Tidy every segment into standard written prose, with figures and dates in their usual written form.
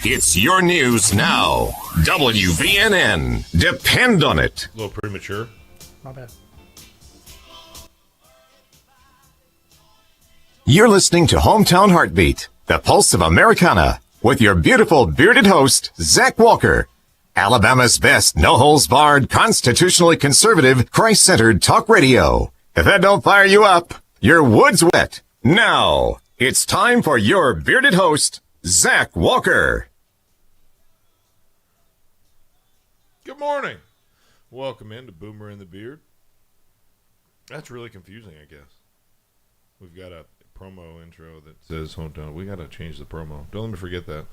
It's your news now. WVNN. Depend on it. A little premature. My bad. You're listening to Hometown Heartbeat, the pulse of Americana, with your beautiful bearded host, Zach Walker. Alabama's best no-holds-barred, constitutionally conservative, Christ-centered talk radio. If that don't fire you up, your wood's wet. Now, it's time for your bearded host, Zach Walker. Good morning. Welcome into Boomer and the Beard. That's really confusing, I guess. We've got a promo intro that says hometown. We got to change the promo. Don't let me forget that.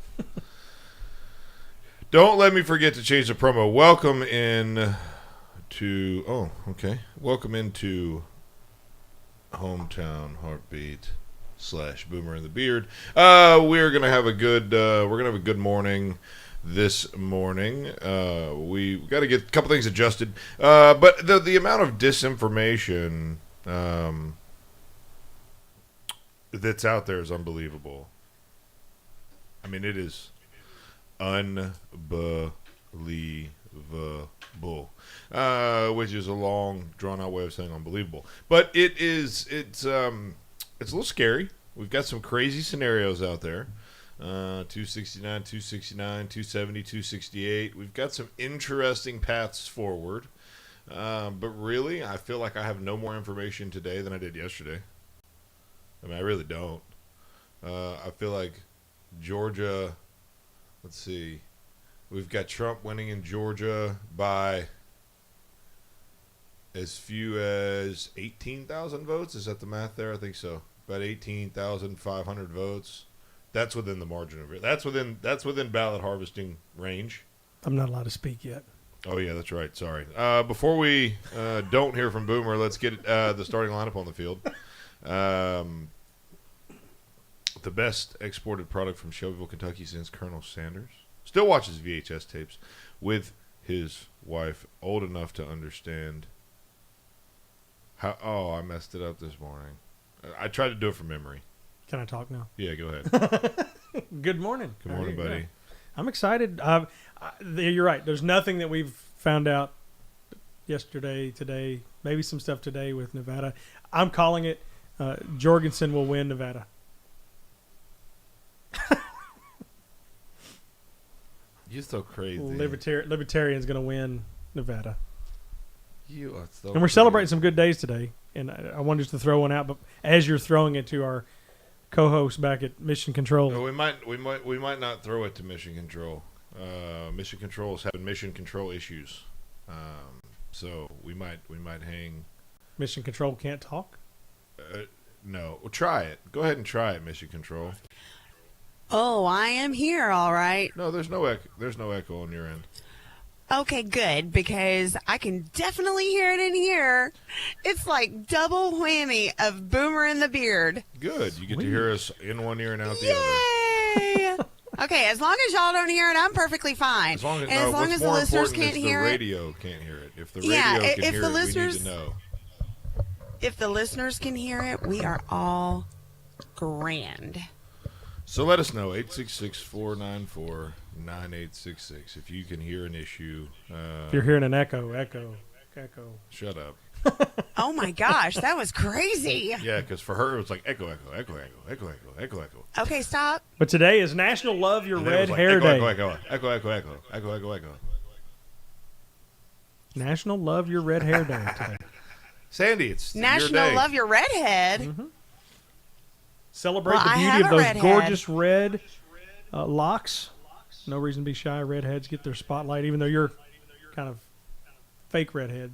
Don't let me forget to change the promo. Welcome in to... Oh, okay. Welcome into Hometown Heartbeat / Boomer and the Beard. We're gonna have a good morning this morning. We got to get a couple things adjusted. But the amount of disinformation that's out there is unbelievable. I mean, it is unbelievable. Which is a long, drawn-out way of saying unbelievable. But it's a little scary. We've got some crazy scenarios out there. 269, 269, 270, 268. We've got some interesting paths forward. But really, I feel like I have no more information today than I did yesterday. I mean, I really don't. I feel like Georgia, let's see. We've got Trump winning in Georgia by as few as 18,000 votes. Is that the math there? I think so. About 18,500 votes. That's within the margin of it. That's within ballot harvesting range. I'm not allowed to speak yet. Oh, yeah, that's right. Sorry. Before we don't hear from Boomer, let's get the starting lineup on the field. The best exported product from Shelbyville, Kentucky since Colonel Sanders. Still watches VHS tapes with his wife, old enough to understand how... Oh, I messed it up this morning. I tried to do it from memory. Can I talk now? Yeah, go ahead. Good morning. Good morning, buddy. I'm excited. You're right. There's nothing that we've found out yesterday, today, maybe some stuff today with Nevada. I'm calling it Jorgensen will win Nevada. You're so crazy. Libertarian's going to win Nevada. You are so and we're celebrating some good days today. And I wanted to throw one out, but as you're throwing it to our co-host back at Mission Control, no, we might not throw it to Mission Control. Mission Control's having mission control issues, so we might hang. Mission Control can't talk. No, well, try it. Go ahead and try it, Mission Control. Oh, I am here, all right. No, there's no echo on your end. Okay, good, because I can definitely hear it in here. It's like double whammy of Boomer and the Beard. Good. You get to hear us in one ear and out the Yay! other. Okay, as long as y'all don't hear it, I'm perfectly fine. As long as, the listeners can't the hear radio can't hear it. If the radio Yeah, can if hear the it, listeners, we need to know. If the listeners can hear it, we are all grand. So let us know, 866-494-9866, if you can hear an issue. If you're hearing an echo. Shut up. Oh, my gosh, that was crazy. Yeah, because for her, it was like echo, echo, echo, echo, echo, echo, echo, echo. Okay, stop. But today is National Love Your Red like, Hair Day. Echo, echo, echo, echo, echo, echo, echo, echo. National Love Your Red Hair Day today. Sandee, it's National your day. Love Your Redhead. Mm-hmm. Celebrate the I beauty have of a those redhead. gorgeous red locks. No reason to be shy. Redheads get their spotlight, even though you're kind of fake redhead.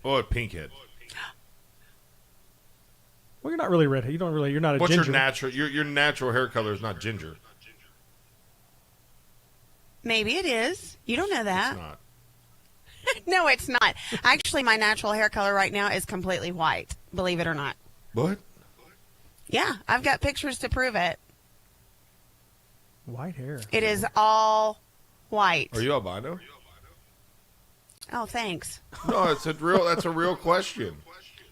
Oh, a pink head. Well, you're not really redhead. You're not a What's ginger. your natural? Your natural hair color is not ginger. Maybe it is. You don't know that. It's not. No, it's not. Actually, my natural hair color right now is completely white, believe it or not. What? Yeah, I've got pictures to prove it. White hair. It is all white. Are you albino? Oh, thanks. No, that's a real question.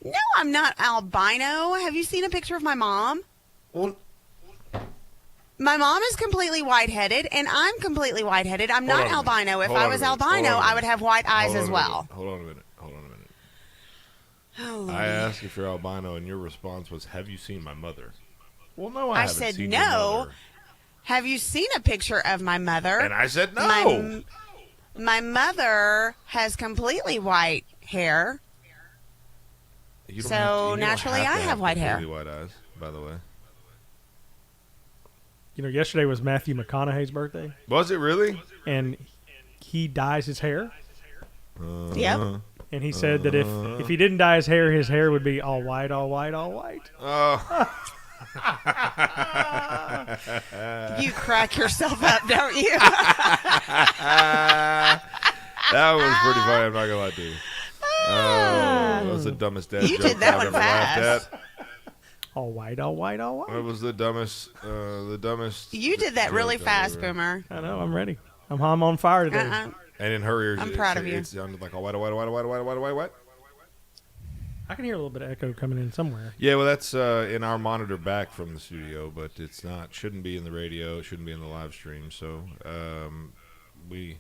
No, I'm not albino. Have you seen a picture of my mom? Well, My mom is completely white-headed, and I'm completely white-headed. I'm not albino. If I was albino, I would have white eyes as well. Hold on a minute. Oh, I asked if you're albino, and your response was, "Have you seen my mother?" Well, no, I haven't said seen your no. mother. Have you seen a picture of my mother? And I said no. My mother has completely white hair. Naturally, I have white hair. White eyes, by the way. You know, yesterday was Matthew McConaughey's birthday. Was it really? And he dyes his hair. Yep. And he said that if he didn't dye his hair would be all white, all white, all white. Oh. You crack yourself up, don't you? That was pretty funny. I'm not gonna lie to you. That was the dumbest dad You joke did that I've one ever laughed fast. at. All white, all white, all white. It was the dumbest. You did that really joke fast, ever. Boomer. I know, I'm ready. I'm on fire today. And in her ears, I'm proud of you. It sounded like a white. I can hear a little bit of echo coming in somewhere. Yeah, well, that's in our monitor back from the studio, but it's not. Shouldn't be in the radio. Shouldn't be in the live stream. So we've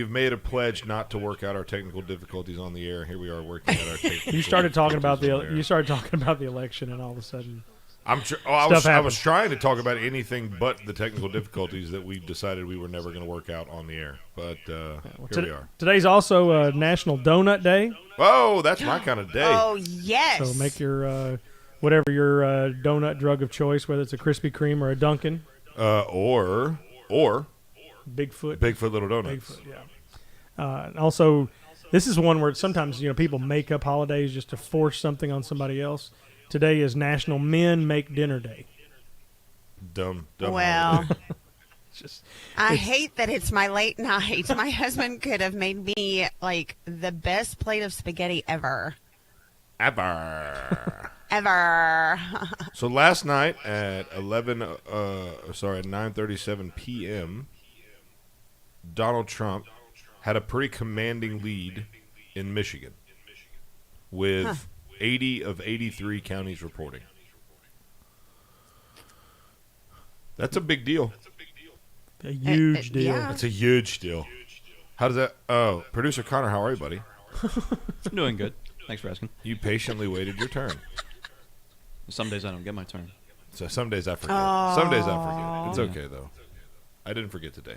made a pledge not to work out our technical difficulties on the air. Here we are working out our technical. You started talking about the the election, and all of a sudden, I was trying to talk about anything but the technical difficulties that we decided we were never going to work out on the air. But here we are. Today's also National Donut Day. Oh, that's my kind of day. Oh, yes. So make your whatever your donut drug of choice, whether it's a Krispy Kreme or a Dunkin'. Or Bigfoot Little Donuts. Bigfoot, yeah. And also, this is one where sometimes people make up holidays just to force something on somebody else. Today is National Men Make Dinner Day. Dumb. Well, I hate that it's my late night. My husband could have made me like the best plate of spaghetti ever. Ever. Ever. So last night at 9:37 p.m., Donald Trump had a pretty commanding lead in Michigan with 80 of 83 counties reporting. That's a big deal. A huge deal. Yeah. That's a huge deal. How does that... Oh, Producer Connor, how are you, buddy? I'm doing good. Thanks for asking. You patiently waited your turn. Some days I don't get my turn. So some days I forget. Some days I forget. It's okay, though. I didn't forget today.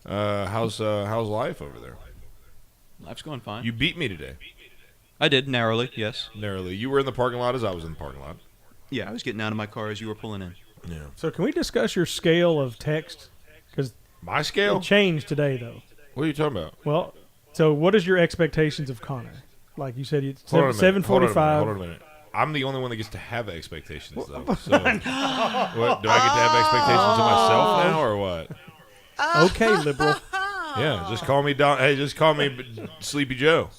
How's life over there? Life's going fine. You beat me today. I did, narrowly, yes. Narrowly. You were in the parking lot as I was in the parking lot. Yeah, I was getting out of my car as you were pulling in. Yeah. So can we discuss your scale of text? Because My scale? it changed today, though. What are you talking about? Well, so what is your expectations of Connor? Like you said, it's Hold on a minute. 7:45. Hold on a minute. I'm the only one that gets to have expectations, though. So, what, do I get to have expectations of myself now, or what? Okay, liberal. Yeah, just call me Don. Hey, just call me Sleepy Joe.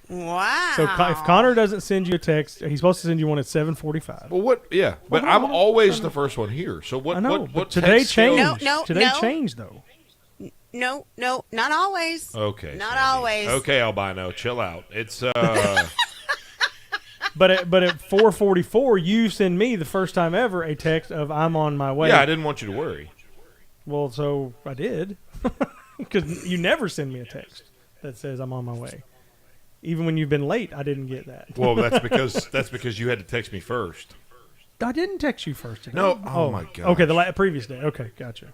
Wow. So if Connor doesn't send you a text, he's supposed to send you one at 7:45. Well, what? Yeah, but I'm always the first one here. So what? I know, what but today text scale- changed. No, today no. changed, though. No, not always. Okay, Not Sandee. always. Okay, albino, chill out. It's But at 4:44, you send me the first time ever a text of "I'm on my way." yeah. I didn't want you to worry. Well, so I did, because you never send me a text that says I'm on my way. Even when you've been late, I didn't get that. Well, that's because you had to text me first. I didn't text you first today. No. Oh my god. Okay, the previous day. Okay, gotcha.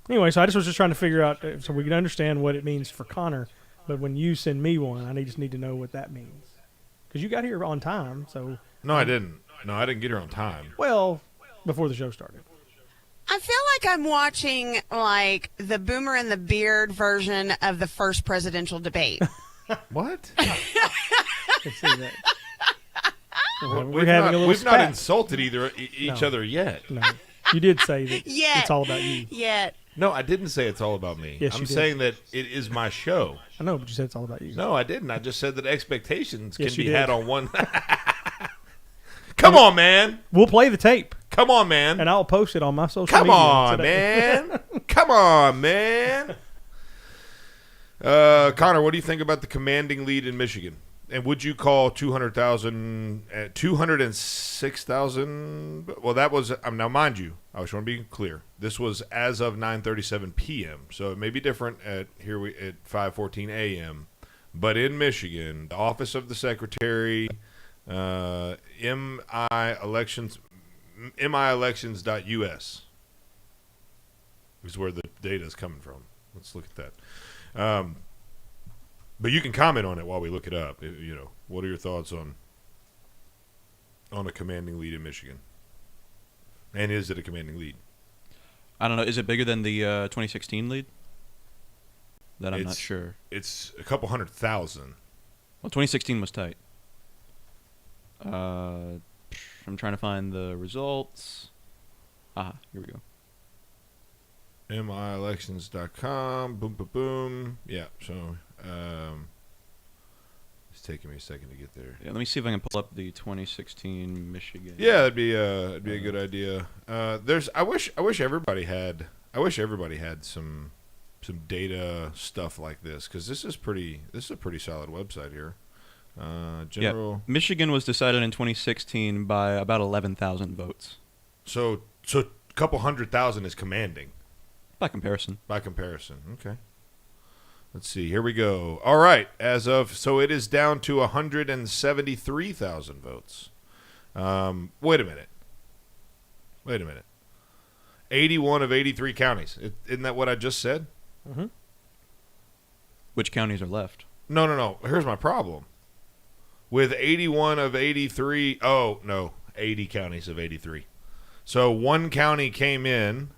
Anyway, so I was just trying to figure out so we can understand what it means for Connor. But when you send me one, I just need to know what that means. Because you got here on time, so... No, I didn't. No, I didn't get here on time. Well, before the show started. I feel like I'm watching like the Boomer and the Beard version of the first presidential debate. What? I can see that. We're having a little We've spat. not insulted each No. other yet. No, you did say that Yet. it's all about you. Yet. No, I didn't say it's all about me. Yes, I'm you did. saying that it is my show. I know, but you said it's all about you. No, I didn't. I just said that expectations Yes, can you be did. had on one. Come on, man. We'll play the tape, Come on, man. and I'll post it on my social Come media on, today. man. Come on, man. Connor, what do you think about the commanding lead in Michigan? And would you call 200,000, 206,000? Well, that was, now mind you, I just want to be clear. This was as of 9:37 p.m. So it may be different at 5:14 a.m. But in Michigan, the Office of the Secretary, mielections.us is where the data is coming from. Let's look at that. But you can comment on it while we look it up. What are your thoughts on a commanding lead in Michigan? And is it a commanding lead? I don't know. Is it bigger than the 2016 lead? That I'm not sure. It's a couple 100,000. Well, 2016 was tight. I'm trying to find the results. Here we go. mielections.com. Boom, boom, boom. Yeah, so it's taking me a second to get there. Yeah, let me see if I can pull up the 2016 Michigan. Yeah, that'd be a good idea. I wish everybody had some data stuff like this, because this is a pretty solid website here. General. Yeah, Michigan was decided in 2016 by about 11,000 votes. So a couple 100,000 is commanding. By comparison. Okay. Let's see. Here we go. All right. So it is down to 173,000 votes. Wait a minute. 81 of 83 counties. Isn't that what I just said? Mm-hmm. Which counties are left? No. Here's my problem. With 81 of 83, 80 counties of 83. So one county came in.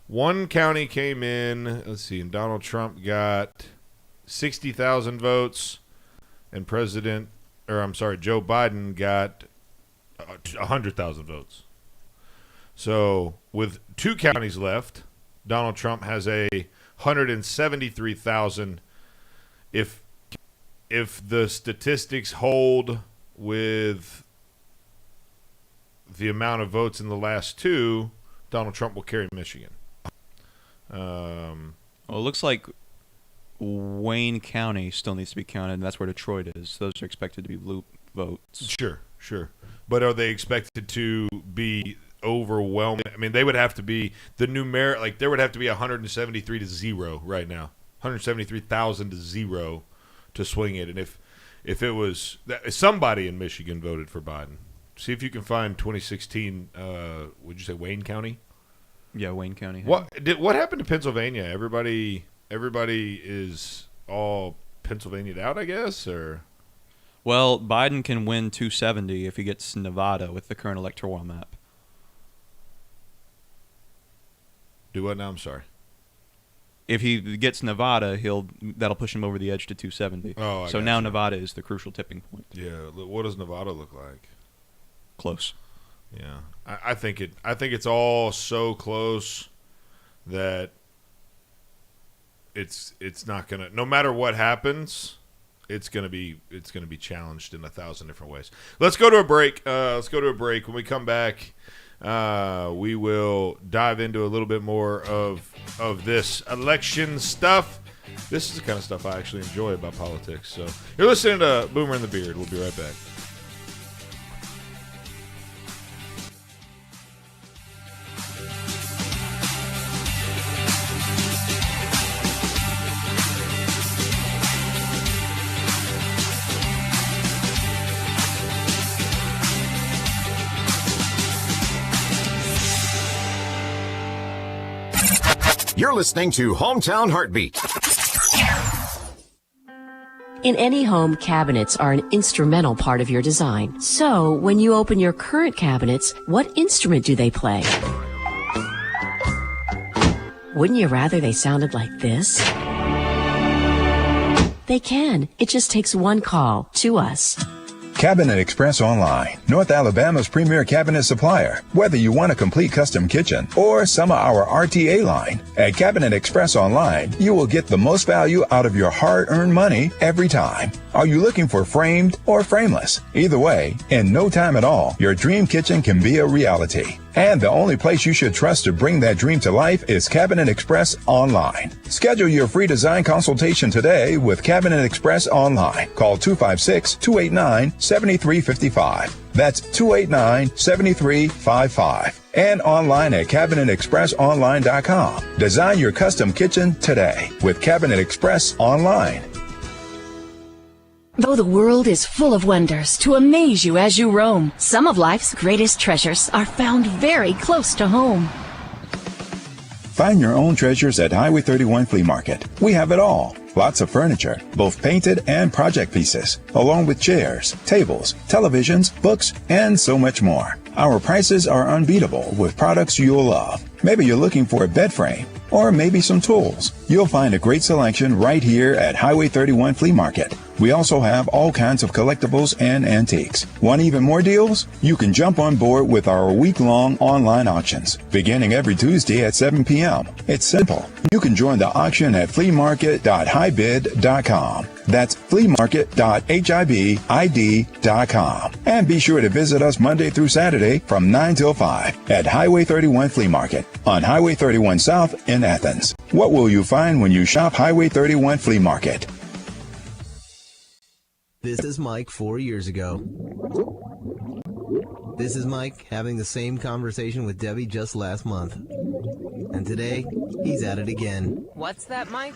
Let's see, and Donald Trump got 60,000 votes, and Joe Biden got 100,000 votes. So with two counties left, Donald Trump has 173,000. If the statistics hold with the amount of votes in the last two, Donald Trump will carry Michigan. Well, it looks like Wayne County still needs to be counted, and that's where Detroit is. Those are expected to be loop votes. Sure. But are they expected to be overwhelming? I mean, they would have to be there would have to be 173 to 0 right now. 173,000 to 0 to swing it. And if it was somebody in Michigan voted for Biden. See if you can find 2016, would you say Wayne County? Yeah, Wayne County. What happened to Pennsylvania? Everybody is all Pennsylvania'd out, I guess, or? Well, Biden can win 270 if he gets Nevada with the current electoral map. Do what now? I'm sorry. If he gets Nevada, that'll push him over the edge to 270. Oh, so now Nevada is the crucial tipping point. Yeah. What does Nevada look like? Close. Yeah, I think it's all so close that it's not gonna. No matter what happens, it's gonna be challenged in 1,000 different ways. Let's go to a break. When we come back, we will dive into a little bit more of this election stuff. This is the kind of stuff I actually enjoy about politics. So you're listening to Boomer and the Beard. We'll be right back. You're listening to Hometown Heartbeat. In any home, cabinets are an instrumental part of your design. So, when you open your current cabinets, what instrument do they play? Wouldn't you rather they sounded like this? They can. It just takes one call to us. Cabinet Express Online, North Alabama's premier cabinet supplier. Whether you want a complete custom kitchen or some of our RTA line, at Cabinet Express Online, you will get the most value out of your hard-earned money every time. Are you looking for framed or frameless? Either way, in no time at all, your dream kitchen can be a reality. And the only place you should trust to bring that dream to life is Cabinet Express Online. Schedule your free design consultation today with Cabinet Express Online. Call 256-289-7355. That's 289-7355. And online at CabinetExpressOnline.com. Design your custom kitchen today with Cabinet Express Online. Though the world is full of wonders to amaze you as you roam, some of life's greatest treasures are found very close to home. Find your own treasures at Highway 31 Flea Market. We have it all. Lots of furniture, both painted and project pieces, along with chairs, tables, televisions, books, and so much more. Our prices are unbeatable with products you'll love. Maybe you're looking for a bed frame or maybe some tools. You'll find a great selection right here at Highway 31 Flea Market. We also have all kinds of collectibles and antiques. Want even more deals? You can jump on board with our week-long online auctions, beginning every Tuesday at 7 p.m. It's simple. You can join the auction at fleamarket.highbid.com. That's fleamarket.hibid.com. And be sure to visit us Monday through Saturday from 9 till 5 at Highway 31 Flea Market on Highway 31 South in Athens. What will you find when you shop Highway 31 Flea Market? This is Mike 4 years ago. This is Mike having the same conversation with Debbie just last month. And today, he's at it again. What's that, Mike?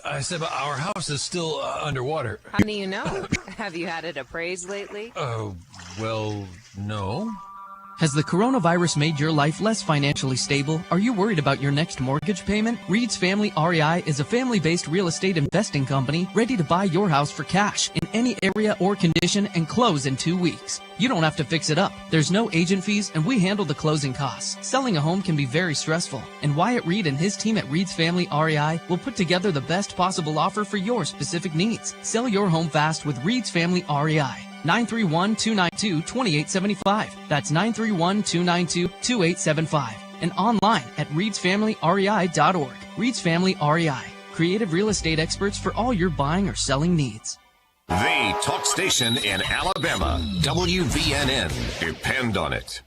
I said our house is still underwater. How do you know? Have you had it appraised lately? Well, no. Has the coronavirus made your life less financially stable? Are you worried about your next mortgage payment? Reed's Family REI is a family-based real estate investing company ready to buy your house for cash in any area or condition and close in 2 weeks. You don't have to fix it up. There's no agent fees and we handle the closing costs. Selling a home can be very stressful, and Wyatt Reed and his team at Reed's Family REI will put together the best possible offer for your specific needs. Sell your home fast with Reed's Family REI. 931-292-2875. That's 931-292-2875. And online at reedsfamilyrei.org. Reed's Family REI. Creative real estate experts for all your buying or selling needs. The talk station in Alabama, WVNN. Depend on it.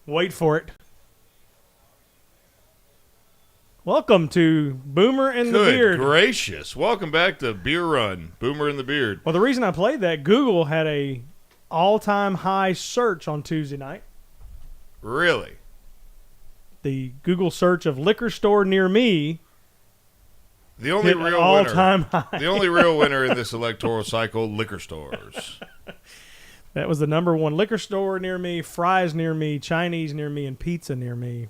Wait for it. Welcome to Boomer and the Beard. Good gracious. Welcome back to Beer Run, Boomer and the Beard. Well, the reason I played that, Google had a all-time high search on Tuesday night. Really? The Google search of liquor store near me. The only real all-time winner. high. The only real winner in this electoral cycle, liquor stores. That was the number one. Liquor store near me, fries near me, Chinese near me, and pizza near me.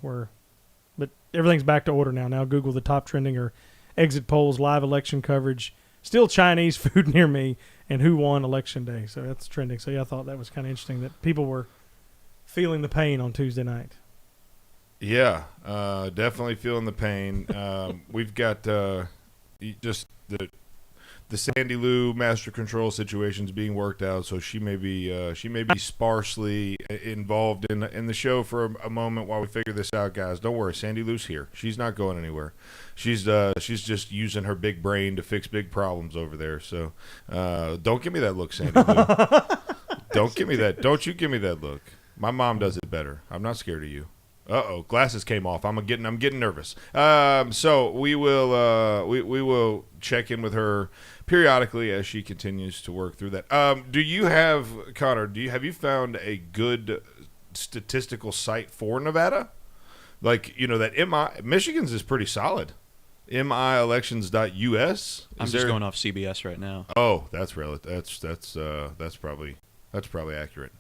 But everything's back to order now. Now Google the top trending or exit polls, live election coverage, still Chinese food near me, and who won election day. So that's trending. So yeah, I thought that was kind of interesting that people were feeling the pain on Tuesday night. Yeah, definitely feeling the pain. We've got just the Sandee Lou master control situation's being worked out, so she may be sparsely involved in the show for a moment while we figure this out, guys. Don't worry, Sandee Lou's here. She's not going anywhere. She's just using her big brain to fix big problems over there. So don't give me that look, Sandee Lou. Don't give me that. Don't you give me that look. My mom does it better. I'm not scared of you. Uh-oh, glasses came off. I'm getting nervous. So we will check in with her periodically as she continues to work through that. Do you have, Connor, have you found a good statistical site for Nevada? Like, that Michigan's is pretty solid. mielections.us. I'm just going off CBS right now. Oh, that's relative. That's probably accurate.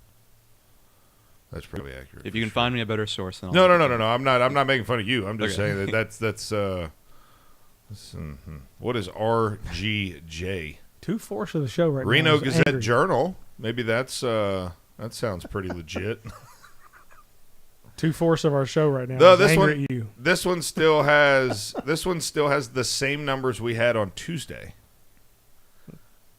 That's probably accurate. If you can find me a better source, then No. I'm not making fun of you. I'm just saying that's what is RGJ? 2/4 of the show right Reno now. Reno Gazette angry. Journal. Maybe that sounds pretty legit. 2/4 of our show right now. No, is angry at you. This one still has the same numbers we had on Tuesday.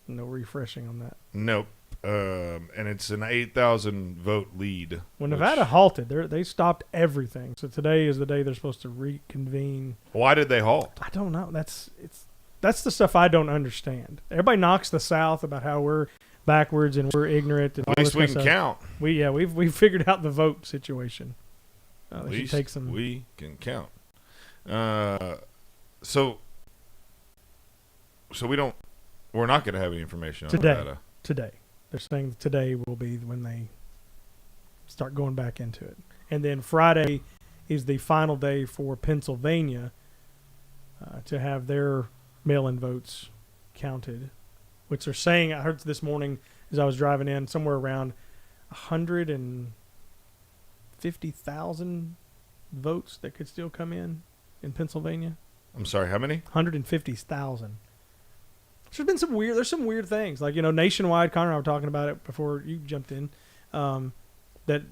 No refreshing on that. Nope. and it's an 8,000 vote lead. When Nevada halted, they stopped everything. So today is the day they're supposed to reconvene. Why did they halt? I don't know. That's the stuff I don't understand. Everybody knocks the South about how we're backwards and we're ignorant. And At least we can count. We've figured out the vote situation. At least we can count. So we're not going to have any information on Nevada. Today. They're saying today will be when they start going back into it. And then Friday is the final day for Pennsylvania to have their mail-in votes counted, which they're saying, I heard this morning as I was driving in, somewhere around 150,000 votes that could still come in Pennsylvania. I'm sorry, how many? 150,000. There's some weird things. Like, nationwide, Connor and I were talking about it before you jumped in, that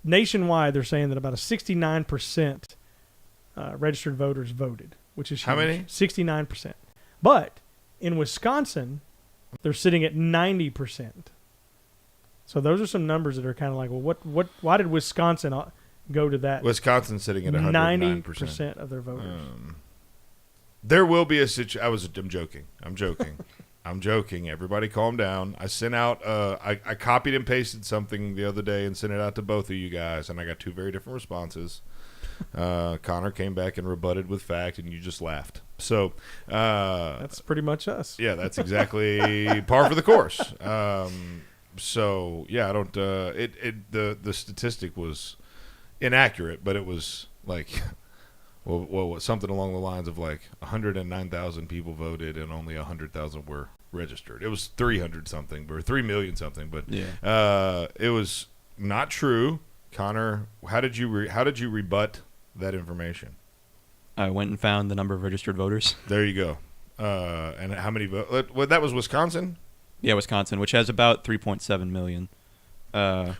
nationwide they're saying that about a 69% registered voters voted, which is huge. How many? 69%. But in Wisconsin, they're sitting at 90%. So those are some numbers that are kind of like, well, why did Wisconsin go to that? Wisconsin's sitting at 109%. 90% of their voters. There will be a situation. I'm joking. Everybody calm down. I sent out, I copied and pasted something the other day and sent it out to both of you guys, and I got two very different responses. Connor came back and rebutted with fact, and you just laughed. So that's pretty much us. Yeah, that's exactly par for the course. So yeah, I don't. The statistic was inaccurate, but it was like. Well, something along the lines of like 109,000 people voted and only 100,000 were registered. It was 300 something or 3 million something, but it was not true. Connor, how did you rebut that information? I went and found the number of registered voters. There you go. And how many votes? Well, that was Wisconsin? Yeah, Wisconsin, which has about 3.7 million.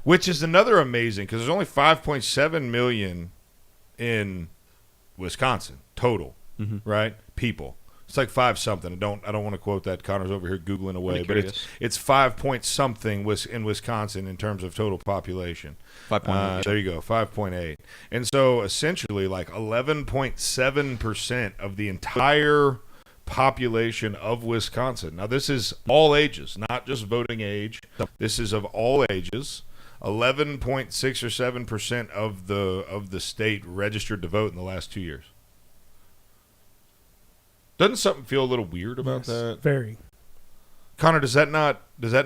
Which is another amazing because there's only 5.7 million in Wisconsin total, right? People. It's like 5 something. I don't want to quote that. Connor's over here googling away, but it's 5 point something in Wisconsin in terms of total population. 5.8. There you go, 5.8. And so essentially, like 11.7% of the entire population of Wisconsin. Now this is all ages, not just voting age. This is of all ages. 11.6 or 7% of the state registered to vote in the last 2 years. Doesn't something feel a little weird about that? Very. Connor, does that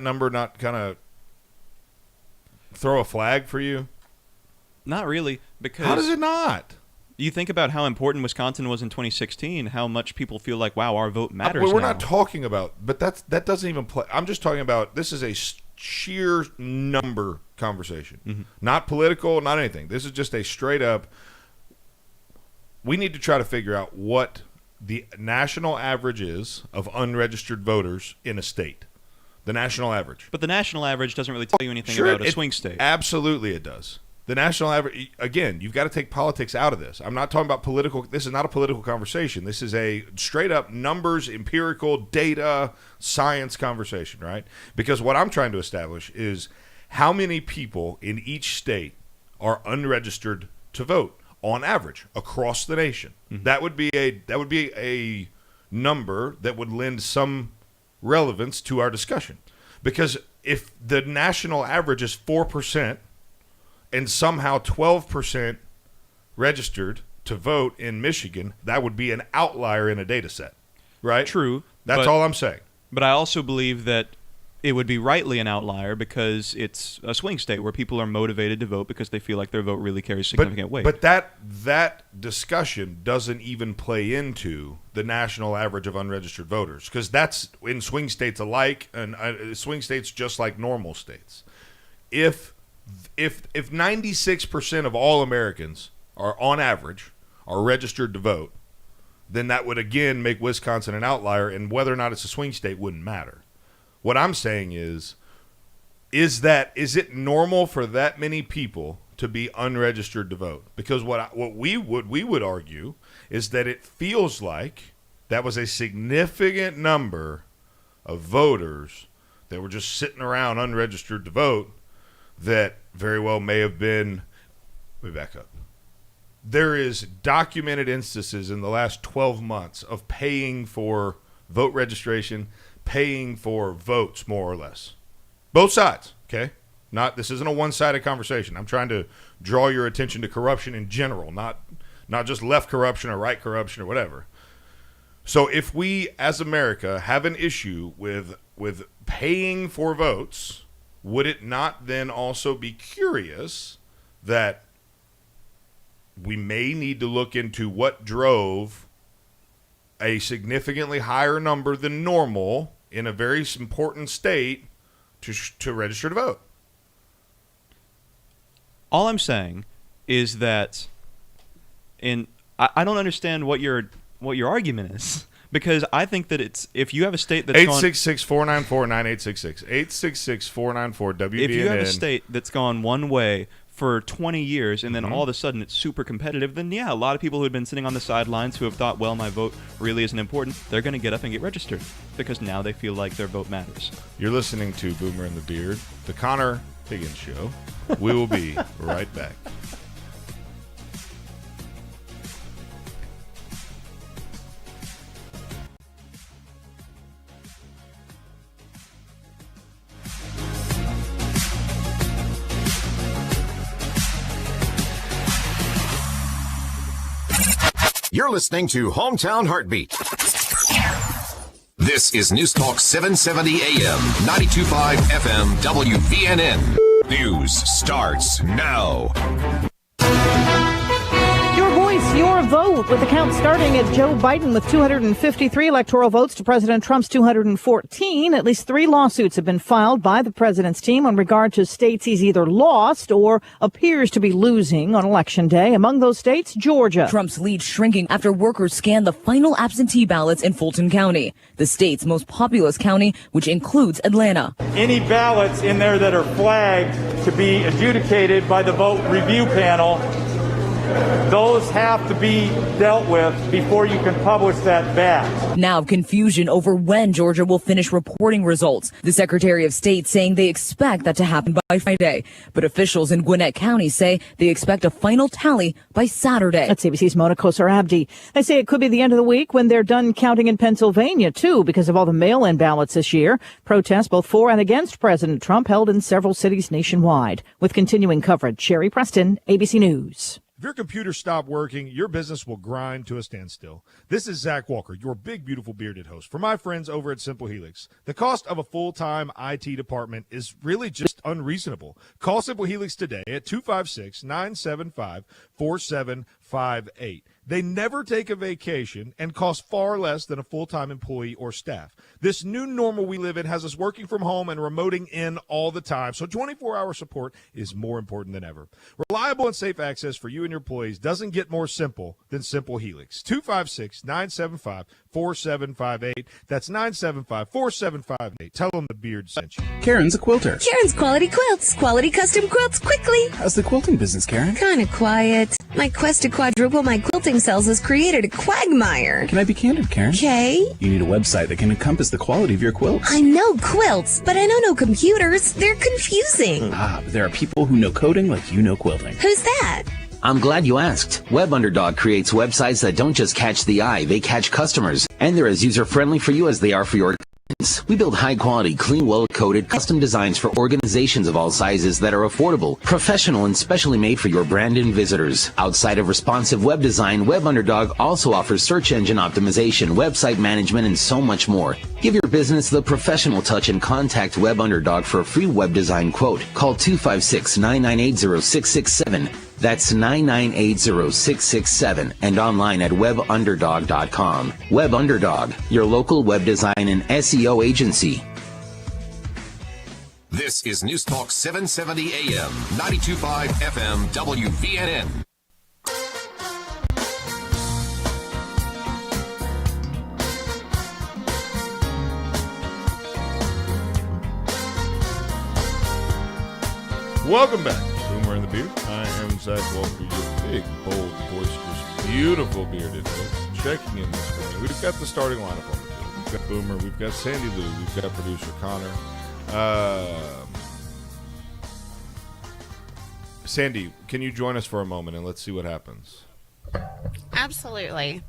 number not kind of throw a flag for you? Not really, because how does it not? You think about how important Wisconsin was in 2016, how much people feel like, wow, our vote matters. Well, we're now. not talking about, but that doesn't even play. I'm just talking about this is a sheer number conversation, not political, not anything. This is just a straight up. We need to try to figure out what the national average is of unregistered voters in a state. The national average. But the national average doesn't really tell you anything about a swing state. Absolutely, it does. The national average, again, you've got to take politics out of this. I'm not talking about political. This is not a political conversation. This is a straight up numbers, empirical, data, science conversation, right? Because what I'm trying to establish is how many people in each state are unregistered to vote on average across the nation. That would be a number that would lend some relevance to our discussion. Because if the national average is 4%, and somehow 12% registered to vote in Michigan, that would be an outlier in a data set, right? True. That's all I'm saying. But I also believe that it would be rightly an outlier because it's a swing state where people are motivated to vote because they feel like their vote really carries significant weight. But that discussion doesn't even play into the national average of unregistered voters because that's in swing states alike, and swing states just like normal states. If 96% of all Americans are on average are registered to vote, then that would again make Wisconsin an outlier, and whether or not it's a swing state wouldn't matter. What I'm saying is it normal for that many people to be unregistered to vote? Because what we would argue is that it feels like that was a significant number of voters that were just sitting around unregistered to vote that very well may have been. Let me back up. There is documented instances in the last 12 months of paying for vote registration, paying for votes, more or less. Both sides, okay? This isn't a one-sided conversation. I'm trying to draw your attention to corruption in general, not just left corruption or right corruption or whatever. So if we, as America, have an issue with paying for votes, would it not then also be curious that we may need to look into what drove a significantly higher number than normal in a very important state to register to vote? All I'm saying is that I don't understand what your argument is, because I think that it's, if you have a state that's 866-494-9866 866-494-WBNN. If you have a state that's gone one way for 20 years and then all of a sudden it's super competitive, then yeah, a lot of people who had been sitting on the sidelines who have thought, well, my vote really isn't important, they're going to get up and get registered because now they feel like their vote matters. You're listening to Boomer and the Beard, the Connor Higgins Show. We will be right back. You're listening to Hometown Heartbeat. This is News Talk 770 AM, 92.5 FM, WVNN. News starts now. Your voice, your vote, with the count starting at Joe Biden with 253 electoral votes to President Trump's 214. At least 3 lawsuits have been filed by the president's team on regard to states he's either lost or appears to be losing on Election Day. Among those states, Georgia. Trump's lead shrinking after workers scanned the final absentee ballots in Fulton County, the state's most populous county, which includes Atlanta. Any ballots in there that are flagged to be adjudicated by the vote review panel, those have to be dealt with before you can publish that batch. Now confusion over when Georgia will finish reporting results. The Secretary of State saying they expect that to happen by Friday. But officials in Gwinnett County say they expect a final tally by Saturday. That's ABC's Mona Kosar-Abdi. They say it could be the end of the week when they're done counting in Pennsylvania, too, because of all the mail-in ballots this year. Protests both for and against President Trump held in several cities nationwide. With continuing coverage, Sherry Preston, ABC News. If your computer stopped working, your business will grind to a standstill. This is Zach Walker, your big, beautiful bearded host. For my friends over at Simple Helix, the cost of a full-time IT department is really just unreasonable. Call Simple Helix today at 256-975-4758. They never take a vacation and cost far less than a full-time employee or staff. This new normal we live in has us working from home and remoting in all the time, so 24-hour support is more important than ever. Reliable and safe access for you and your employees doesn't get more simple than Simple Helix. 256-975-4758. That's 975-4758. Tell them the Beard sent you. Karen's a quilter. Karen's Quality Quilts. Quality custom quilts quickly. How's the quilting business, Karen? Kind of quiet. My quest to quadruple my quilting sales has created a quagmire. Can I be candid, Karen? Okay. You need a website that can encompass the quality of your quilts. I know quilts, but I know no computers. They're confusing. But there are people who know coding like you know quilting. Who's that? I'm glad you asked. Web Underdog creates websites that don't just catch the eye, they catch customers. And they're as user-friendly for you as they are for your clients. We build high-quality, clean, well-coded, custom designs for organizations of all sizes that are affordable, professional, and specially made for your brand and visitors. Outside of responsive web design, Web Underdog also offers search engine optimization, website management, and so much more. Give your business the professional touch and contact Web Underdog for a free web design quote. Call 256-998-0667. That's 998-0667 and online at webunderdog.com. Web Underdog, your local web design and SEO agency. This is News Talk 770 AM, 92.5 FM, WVNN. Welcome back. Boomer and the Beard. I am Zach Walker, your big, bold, boisterous, beautiful bearded host. Checking in this morning. We've got the starting lineup on the field. We've got Boomer, we've got Sandee Lou, we've got producer Connor. Sandee, can you join us for a moment and let's see what happens? Absolutely.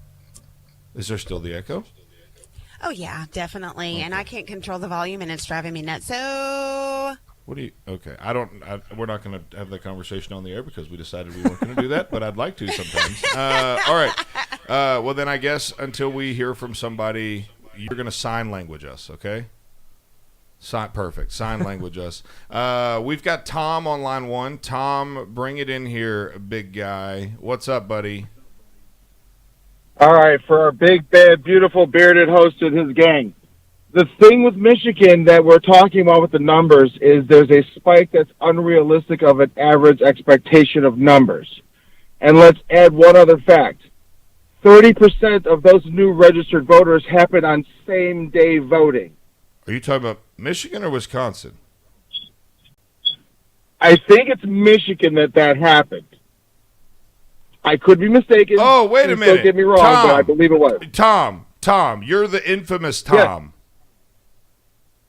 Is there still the echo? Oh, yeah, definitely. Okay. And I can't control the volume, and it's driving me nuts. So... What do you... Okay, we're not going to have that conversation on the air because we decided we weren't going to do that, but I'd like to sometimes. All right. Well, then I guess until we hear from somebody, you're going to sign language us, okay? Perfect. Sign language us. We've got Tom on line 1. Tom, bring it in here, big guy. What's up, buddy? All right, for our big, bad, beautiful, bearded host and his gang. The thing with Michigan that we're talking about with the numbers is there's a spike that's unrealistic of an average expectation of numbers. And let's add one other fact. 30% of those new registered voters happen on same-day voting. Are you talking about Michigan or Wisconsin? I think it's Michigan that happened. I could be mistaken. Oh, wait a minute. Don't get me wrong, Tom, but I believe it was. Tom, you're the infamous Tom.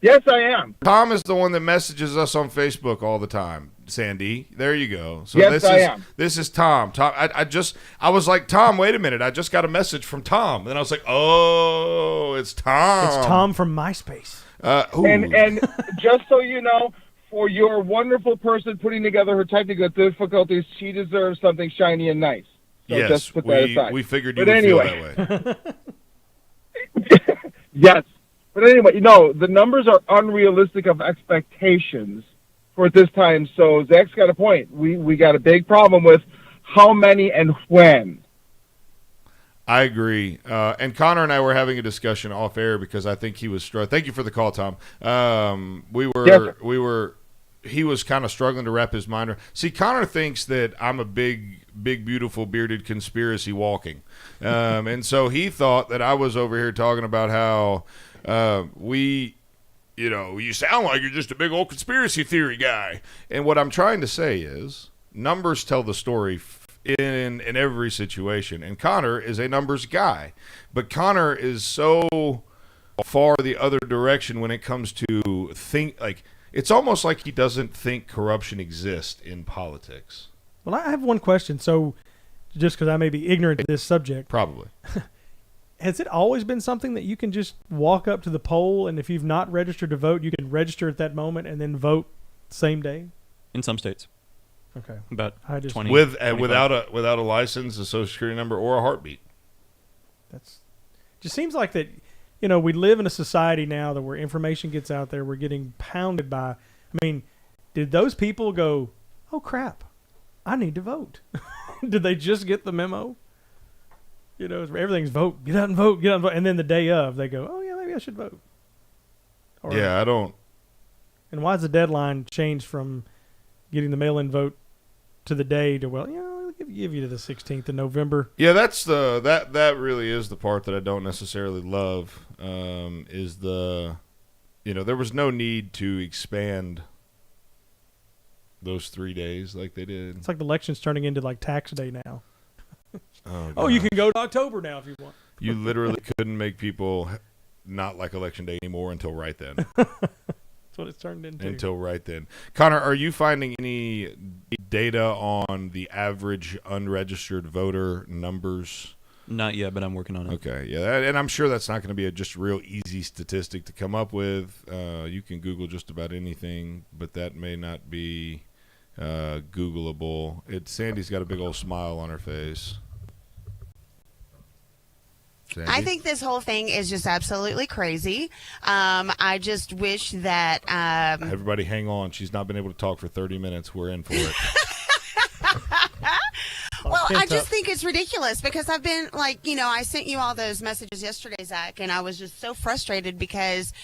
Yes, I am. Tom is the one that messages us on Facebook all the time, Sandee. There you go. So yes, I am. This is Tom. Tom, I was like, Tom, wait a minute. I just got a message from Tom. Then I was like, oh, it's Tom. It's Tom from MySpace. And just so you know, for your wonderful person putting together her technical difficulties, she deserves something shiny and nice. So yes, just put that aside. We figured you would feel that way. Yes. But anyway, the numbers are unrealistic of expectations for this time. So Zach's got a point. We got a big problem with how many and when. I agree. And Connor and I were having a discussion off air because I think he was struggling. Thank you for the call, Tom. He was kind of struggling to wrap his mind around. See, Connor thinks that I'm a big, beautiful, bearded conspiracy walking. And so he thought that I was over here talking about how you sound like you're just a big old conspiracy theory guy. And what I'm trying to say is numbers tell the story in every situation. And Connor is a numbers guy. But Connor is so far the other direction when it comes to it's almost like he doesn't think corruption exists in politics. Well, I have one question. So just because I may be ignorant to this subject. Probably. Has it always been something that you can just walk up to the poll, and if you've not registered to vote, you can register at that moment and then vote same day? In some states. Okay. About 20. Without a license, a social security number, or a heartbeat. Just seems like that, we live in a society now that where information gets out there, we're getting pounded by. I mean, did those people go, oh, crap, I need to vote? Did they just get the memo? Everything's vote, get out and vote, and then the day of, they go, oh, yeah, maybe I should vote. Yeah, I don't. And why is the deadline changed from getting the mail-in vote to the day to, I'll give you to the 16th of November? Yeah, that's that really is the part that I don't necessarily love, is there was no need to expand those 3 days like they did. It's like the election's turning into like tax day now. Oh, you can go to October now if you want. You literally couldn't make people not like Election Day anymore until right then. That's what it's turned into. Until right then. Connor, are you finding any data on the average unregistered voter numbers? Not yet, but I'm working on it. Okay, yeah, and I'm sure that's not going to be just a real easy statistic to come up with. You can Google just about anything, but that may not be Googleable. Sandee's got a big old smile on her face. Sandee? I think this whole thing is just absolutely crazy. I just wish that... Everybody hang on. She's not been able to talk for 30 minutes. We're in for it. Well, I just think it's ridiculous because I've been I sent you all those messages yesterday, Zach, and I was just so frustrated because,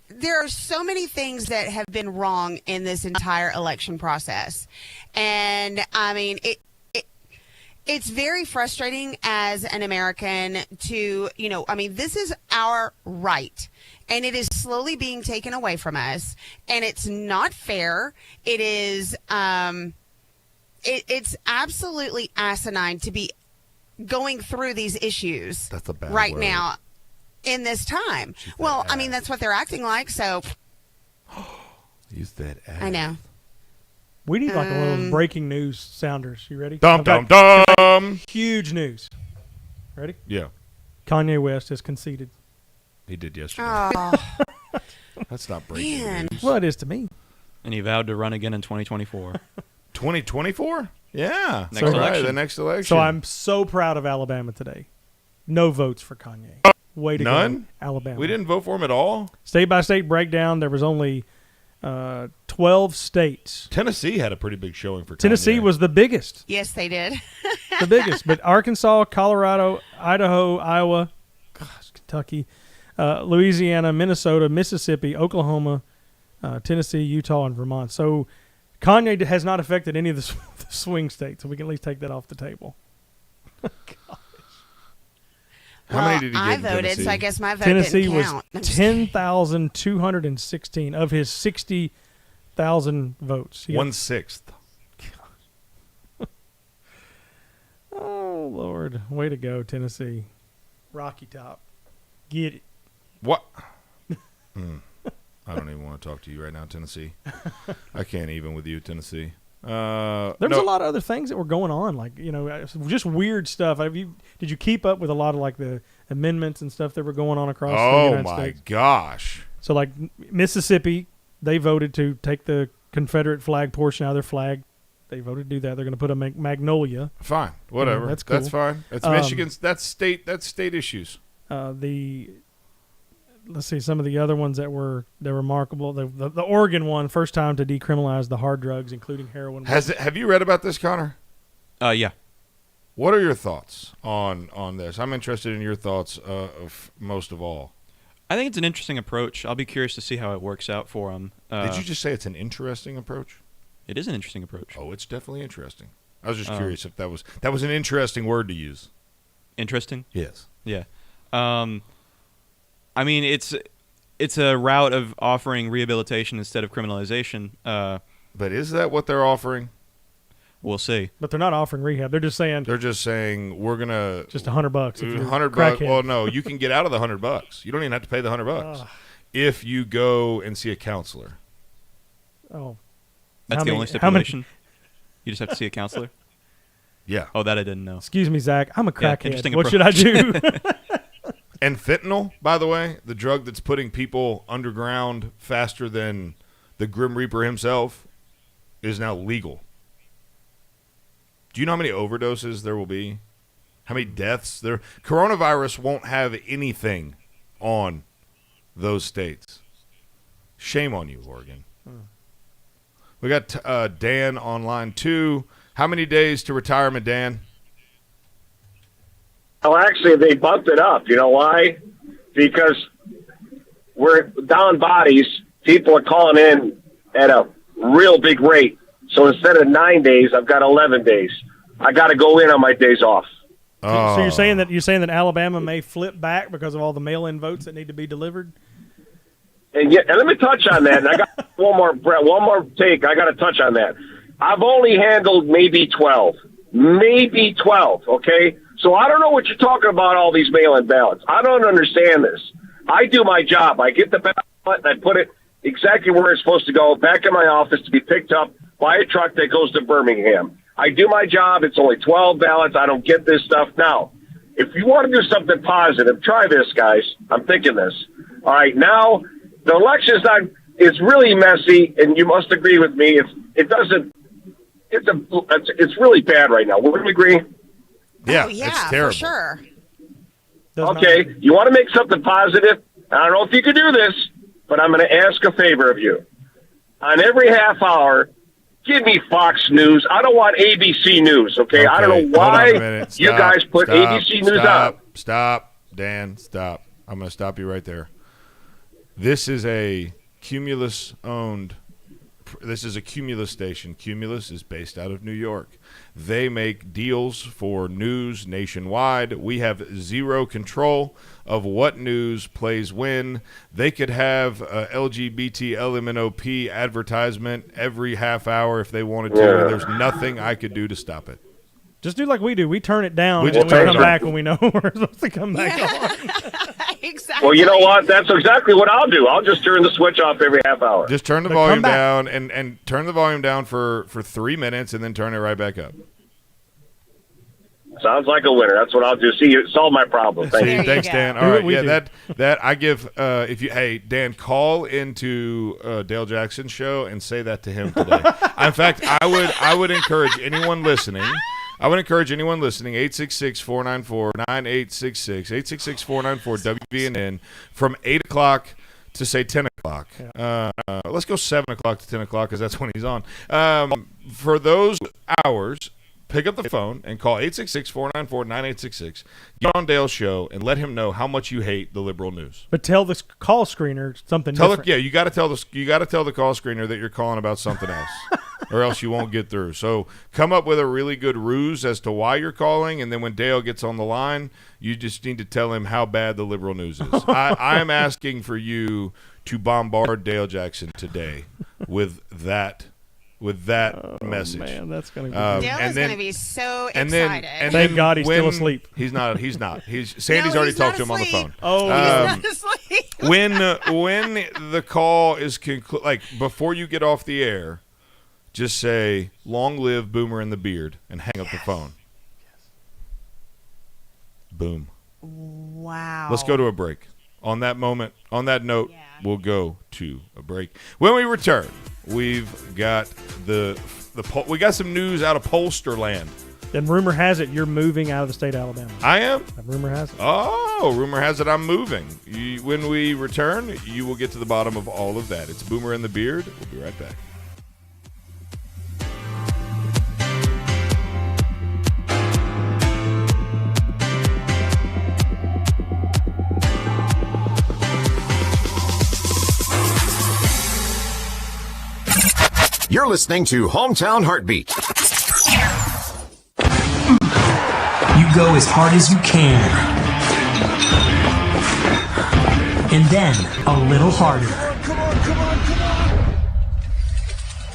there are so many things that have been wrong in this entire election process. And, it's very frustrating as an American to, this is our right. And it is slowly being taken away from us. And it's not fair. It is, it's absolutely asinine to be going through these issues right now in this time. Well, that's what they're acting like. So Use that app. I know. We need like one of those breaking news sounders. You ready? Dum, I've dum, got dum. Huge news. Ready? Yeah. Kanye West has conceded. He did yesterday. Oh, That's not breaking man. news. Well, it is to me. And he vowed to run again in 2024. 2024? Yeah. Next All right, election. the next election. So I'm so proud of Alabama today. No votes for Kanye. Way to None? go, Alabama. We didn't vote for him at all? State by state breakdown, there was only 12 states. Tennessee had a pretty big showing for Kanye. Tennessee was the biggest. Yes, they did. The biggest. But Arkansas, Colorado, Idaho, Iowa, Kentucky, Louisiana, Minnesota, Mississippi, Oklahoma, Tennessee, Utah, and Vermont. So Kanye has not affected any of the swing states, so we can at least take that off the table. How many did he get I in voted, Tennessee? so I guess my vote Tennessee didn't was count. 10,216 of his 60,000 votes. He got- 1/6. Oh, Lord. Way to go, Tennessee. Rocky Top. Get it. What? I don't even want to talk to you right now, Tennessee. I can't even with you, Tennessee. There was a lot of other things that were going on, like, just weird stuff. Did you keep up with a lot of like the amendments and stuff that were going on across the United States? Gosh. So like Mississippi, they voted to take the Confederate flag portion out of their flag. They voted to do that. They're going to put a magnolia. Fine, whatever. That's cool. That's fine. It's Michigan's. That's state issues. Let's see some of the other ones that were remarkable. The Oregon one, first time to decriminalize the hard drugs, including heroin. Have you read about this, Connor? Yeah. What are your thoughts on this? I'm interested in your thoughts of most of all. I think it's an interesting approach. I'll be curious to see how it works out for him. Did you just say it's an interesting approach? It is an interesting approach. Oh, it's definitely interesting. I was just curious if that was an interesting word to use. Interesting? Yes. Yeah. I mean, it's a route of offering rehabilitation instead of criminalization. But is that what they're offering? We'll see. But they're not offering rehab. They're just saying we're gonna just $100 if you're $100. crackhead. Well, no, you can get out of the $100. You don't even have to pay the $100 if you go and see a counselor. Oh, that's the only stipulation. You just have to see a counselor. Yeah. Oh, that I didn't know. Excuse me, Zach. I'm a crackhead. Interesting What approach. should I do? And fentanyl, by the way, the drug that's putting people underground faster than the Grim Reaper himself, is now legal. Do you know how many overdoses there will be? How many deaths there? Coronavirus won't have anything on those states. Shame on you, Oregon. We got Dan on line 2. How many days to retirement, Dan? Well, actually, they bumped it up. You know why? Because we're down bodies. People are calling in at a real big rate. So instead of 9 days, I've got 11 days. I got to go in on my days off. So you're saying that Alabama may flip back because of all the mail-in votes that need to be delivered? And let me touch on that. And I got one more take. I got to touch on that. I've only handled maybe 12. Okay. So I don't know what you're talking about, all these mail-in ballots. I don't understand this. I do my job. I get the ballot and I put it exactly where it's supposed to go, back in my office to be picked up by a truck that goes to Birmingham. I do my job. It's only 12 ballots. I don't get this stuff. Now, if you want to do something positive, try this, guys. I'm thinking this. All right, now the election's it's really messy, and you must agree with me. It's really bad right now. Wouldn't you agree? Yeah, it's terrible. For sure. Okay, you want to make something positive? I don't know if you could do this, but I'm going to ask a favor of you. On every half hour, give me Fox News. I don't want ABC News, okay? I don't know why you guys put ABC News out. Stop, Dan, stop. I'm going to stop you right there. This is a Cumulus-owned This is a Cumulus station. Cumulus is based out of New York. They make deals for news nationwide. We have zero control of what news plays when. They could have a LGBT LMNOP advertisement every half hour if they wanted to. Yeah. And there's nothing I could do to stop it. Just do like we do. We turn it down We and just we turn come it back on. when we know we're supposed to come back on. Exactly. Well, you know what? That's exactly what I'll do. I'll just turn the switch off every half hour. Just turn the volume down and turn the volume down for 3 minutes and then turn it right back up. Sounds like a winner. That's what I'll do. See, you solved my problem. Thanks, Dan. All right, yeah, that I give. Dan, call into Dale Jackson's show and say that to him today. In fact, I would encourage anyone listening. 866-494-9866, 866-494-WVNN from 8 o'clock to say 10 o'clock. Yeah. Let's go 7 o'clock to 10 o'clock because that's when he's on. For those hours, pick up the phone and call 866-494-9866. Get on Dale's show and let him know how much you hate the liberal news. But tell this call screener something different. You got to tell the call screener that you're calling about something else, or else you won't get through. So come up with a really good ruse as to why you're calling, and then when Dale gets on the line, you just need to tell him how bad the liberal news is. I'm asking for you to bombard Dale Jackson today with that message. Man, that's going to be Dale is going to be so excited. And thank God he's still asleep. He's not. Sandy's already talked to him on the phone. Oh, he's not asleep. when the call is like before you get off the air, just say "Long live Boomer and the Beard" and hang up the phone. Boom. Wow. Let's go to a break. On that note, we'll go to a break. When we return, we've got we got some news out of Pollsterland. And rumor has it you're moving out of the state of Alabama. I am? Rumor has it. Oh, rumor has it I'm moving. When we return, you will get to the bottom of all of that. It's Boomer and the Beard. We'll be right back. You're listening to Hometown Heartbeat. You go as hard as you can. And then a little harder.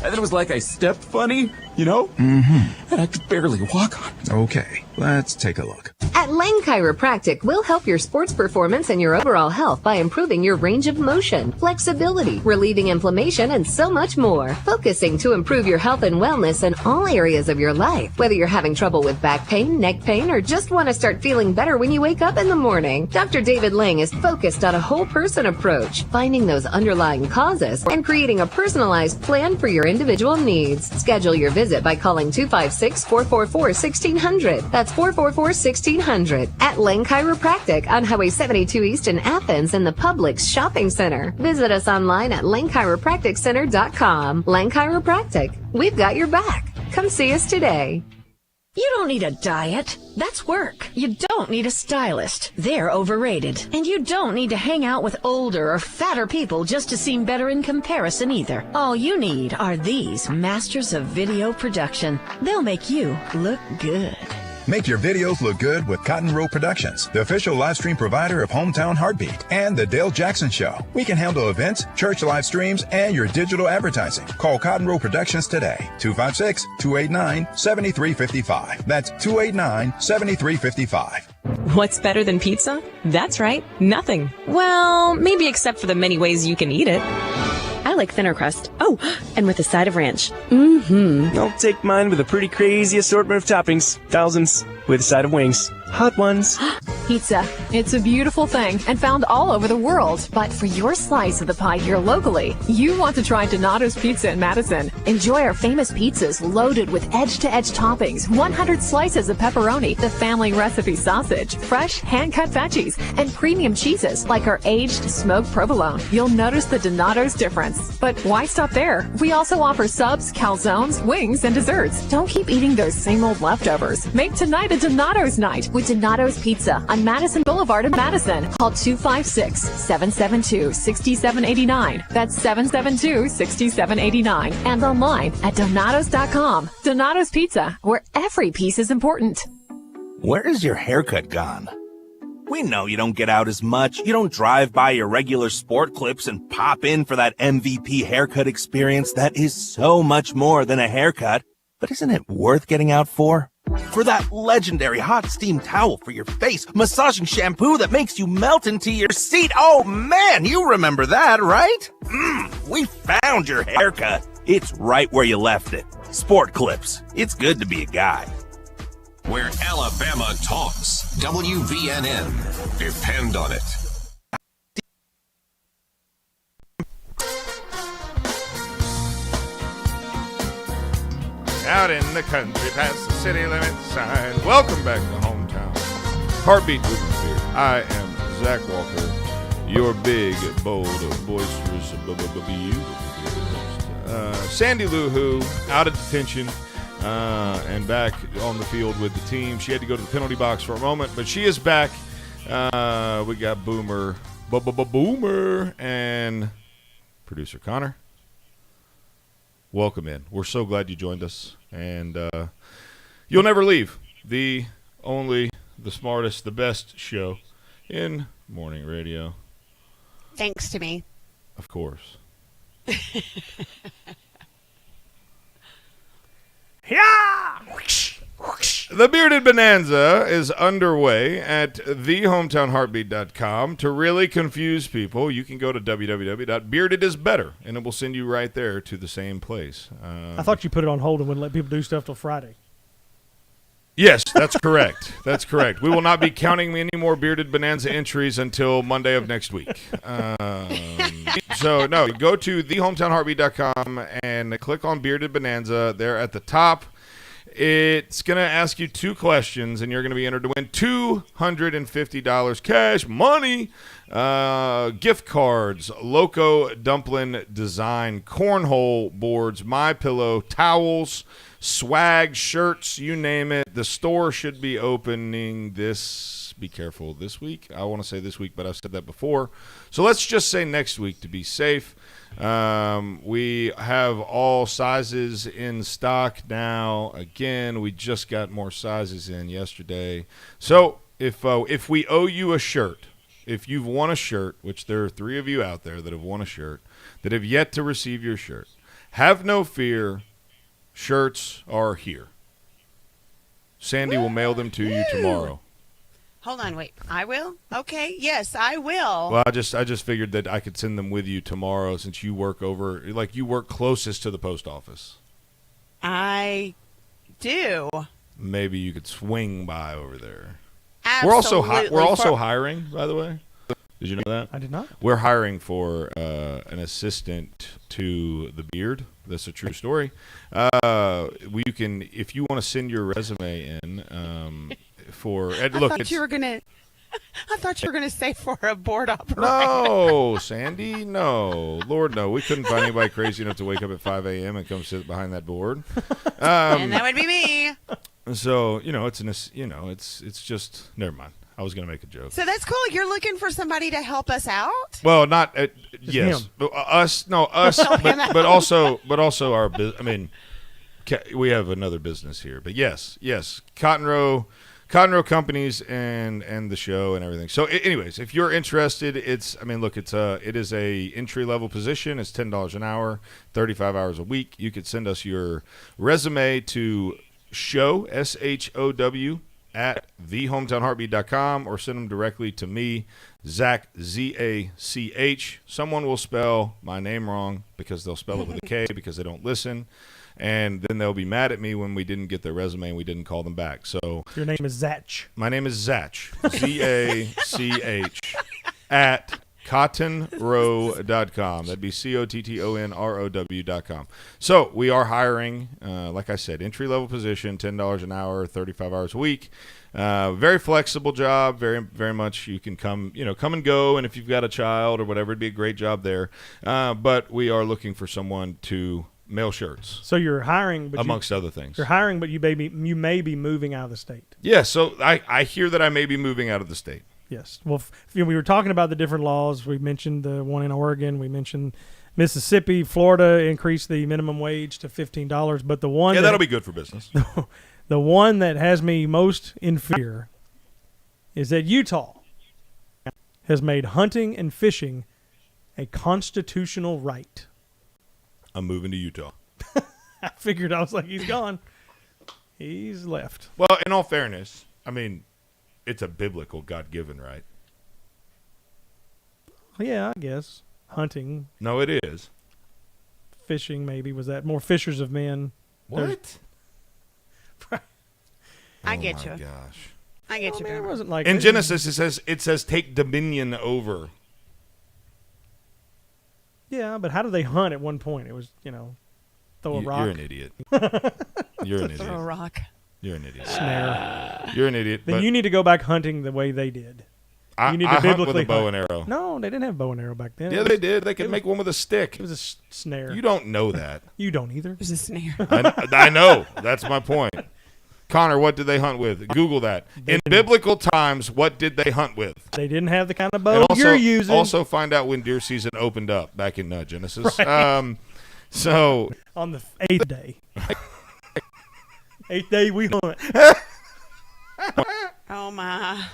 And then it was like I stepped funny, you know? Mm-hmm. And I could barely walk on. Okay, let's take a look. At Lang Chiropractic, we'll help your sports performance and your overall health by improving your range of motion, flexibility, relieving inflammation, and so much more. Focusing to improve your health and wellness in all areas of your life. Whether you're having trouble with back pain, neck pain, or just want to start feeling better when you wake up in the morning, Dr. David Lang is focused on a whole person approach, finding those underlying causes, and creating a personalized plan for your individual needs. Schedule your visit by calling 256-444-1600. That's 444-1600. At Lang Chiropractic on Highway 72 East in Athens in the Publix Shopping Center. Visit us online at langchiropracticcenter.com. Lang Chiropractic. We've got your back. Come see us today. You don't need a diet. That's work. You don't need a stylist. They're overrated. And you don't need to hang out with older or fatter people just to seem better in comparison either. All you need are these masters of video production. They'll make you look good. Make your videos look good with Cotton Row Productions, the official live stream provider of Hometown Heartbeat and The Dale Jackson Show. We can handle events, church live streams, and your digital advertising. Call Cotton Row Productions today, 256-289-7355. That's 289-7355. What's better than pizza? That's right, nothing. Well, maybe except for the many ways you can eat it. I like thinner crust. Oh, and with a side of ranch. Mm-hmm. I'll take mine with a pretty crazy assortment of toppings. Thousands. With a side of wings. Hot ones. Pizza. It's a beautiful thing and found all over the world. But for your slice of the pie here locally, you want to try Donato's Pizza in Madison. Enjoy our famous pizzas loaded with edge-to-edge toppings, 100 slices of pepperoni, the family recipe sausage, fresh hand-cut veggies, and premium cheeses like our aged smoked provolone. You'll notice the Donato's difference. But why stop there? We also offer subs, calzones, wings, and desserts. Don't keep eating those same old leftovers. Make tonight a Donato's night with Donato's Pizza on Madison Boulevard in Madison. Call 256-772-6789. That's 772-6789. And online at Donatos.com. Donato's Pizza, where every piece is important. Where is your haircut gone? We know you don't get out as much. You don't drive by your regular sport clips and pop in for that MVP haircut experience that is so much more than a haircut. But isn't it worth getting out for? For that legendary hot steam towel for your face, massaging shampoo that makes you melt into your seat. Oh man, you remember that, right? We found your haircut. It's right where you left it. Sport Clips. It's good to be a guy. Where Alabama talks. WVNN. Depend on it. Out in the country, past the city limit sign. Welcome back to Hometown Heartbeat with the Beard. I am Zach Walker, your big, bold, boisterous, beautiful host. Sandee Lou Who, out of detention and back on the field with the team. She had to go to the penalty box for a moment, but she is back. We got Boomer, and producer Connor. Welcome in. We're so glad you joined us. And you'll never leave. The only, the smartest, the best show in morning radio. Thanks to me. Of course. Yeah! The Bearded Bonanza is underway at thehometownheartbeat.com. To really confuse people, you can go to www.beardedisbetter, and it will send you right there to the same place. I thought you put it on hold and wouldn't let people do stuff till Friday. Yes, that's correct. That's correct. We will not be counting any more Bearded Bonanza entries until Monday of next week. So, no, go to thehometownheartbeat.com and click on Bearded Bonanza there at the top. It's going to ask you 2 questions, and you're going to be entered to win $250 cash money, gift cards, Loco Dumpling Design, cornhole boards, MyPillow, towels, swag, shirts, you name it. The store should be opening this week. I want to say this week, but I've said that before. So let's just say next week to be safe. We have all sizes in stock now. Again, we just got more sizes in yesterday. So if we owe you a shirt, if you've won a shirt, which there are 3 of you out there that have won a shirt, that have yet to receive your shirt, have no fear. Shirts are here. Sandee will mail them to you tomorrow. Hold on, wait. I will? Okay, yes, I will. Well, I just figured that I could send them with you tomorrow since you work you work closest to the post office. I do. Maybe you could swing by over there. Absolutely. We're also hiring, by the way. Did you know that? I did not. We're hiring for an assistant to the Beard. That's a true story. You can, if you want to send your resume in. I thought you were gonna say for a board operator. No, Sandee, no. Lord, no. We couldn't find anybody crazy enough to wake up at 5 a.m. and come sit behind that board. And that would be me. So it's just never mind. I was gonna make a joke. So that's cool. You're looking for somebody to help us out? Well, not yes, us. No, us, but also our business. I mean, we have another business here, but yes, Cotton Row companies and the show and everything. So anyways, if you're interested, it is a entry level position. It's $10 an hour, 35 hours a week. You could send us your resume to show SHOW at thehometownheartbeat.com or send them directly to me, Zach, Z-A-C-H. Someone will spell my name wrong because they'll spell it with a K because they don't listen. And then they'll be mad at me when we didn't get their resume and we didn't call them back. So your name is Zach. My name is Zach, Z-A-C-H, at cottonrow.com. That'd be COTTONROW.com. So we are hiring, like I said, entry-level position, $10 an hour, 35 hours a week. Very flexible job, very, very much you can come and go, and if you've got a child or whatever, it'd be a great job there. But we are looking for someone to mail shirts. So you're hiring, but amongst other things. You're hiring, but you may be moving out of the state. Yeah, so I hear that I may be moving out of the state. Yes. Well, we were talking about the different laws. We mentioned the one in Oregon. We mentioned Mississippi. Florida increased the minimum wage to $15. But the one that'll be good for business. The one that has me most in fear is that Utah has made hunting and fishing a constitutional right. I'm moving to Utah. I figured. I was like, he's gone. He's left. Well, in all fairness, I mean, it's a biblical God-given right. Yeah, I guess. Hunting. No, it is. Fishing, maybe. Was that more fishers of men? What? I get you. Oh, my gosh. I get you. It wasn't like in Genesis, it says take dominion over. Yeah, but how do they hunt at one point? It was, throw a rock. You're an idiot. You're an idiot. Throw a rock. You're an idiot. Snare. You're an idiot. Then you need to go back hunting the way they did. You need to hunt with a bow and arrow. No, they didn't have bow and arrow back then. Yeah, they did. They could make one with a stick. It was a snare. You don't know that. You don't either. It was a snare. I know. That's my point. Connor, what did they hunt with? Google that. In biblical times, what did they hunt with? They didn't have the kind of bow you're using. Also, find out when deer season opened up back in Genesis. Right. So on the 8th day. 8th day we hunt. Oh my.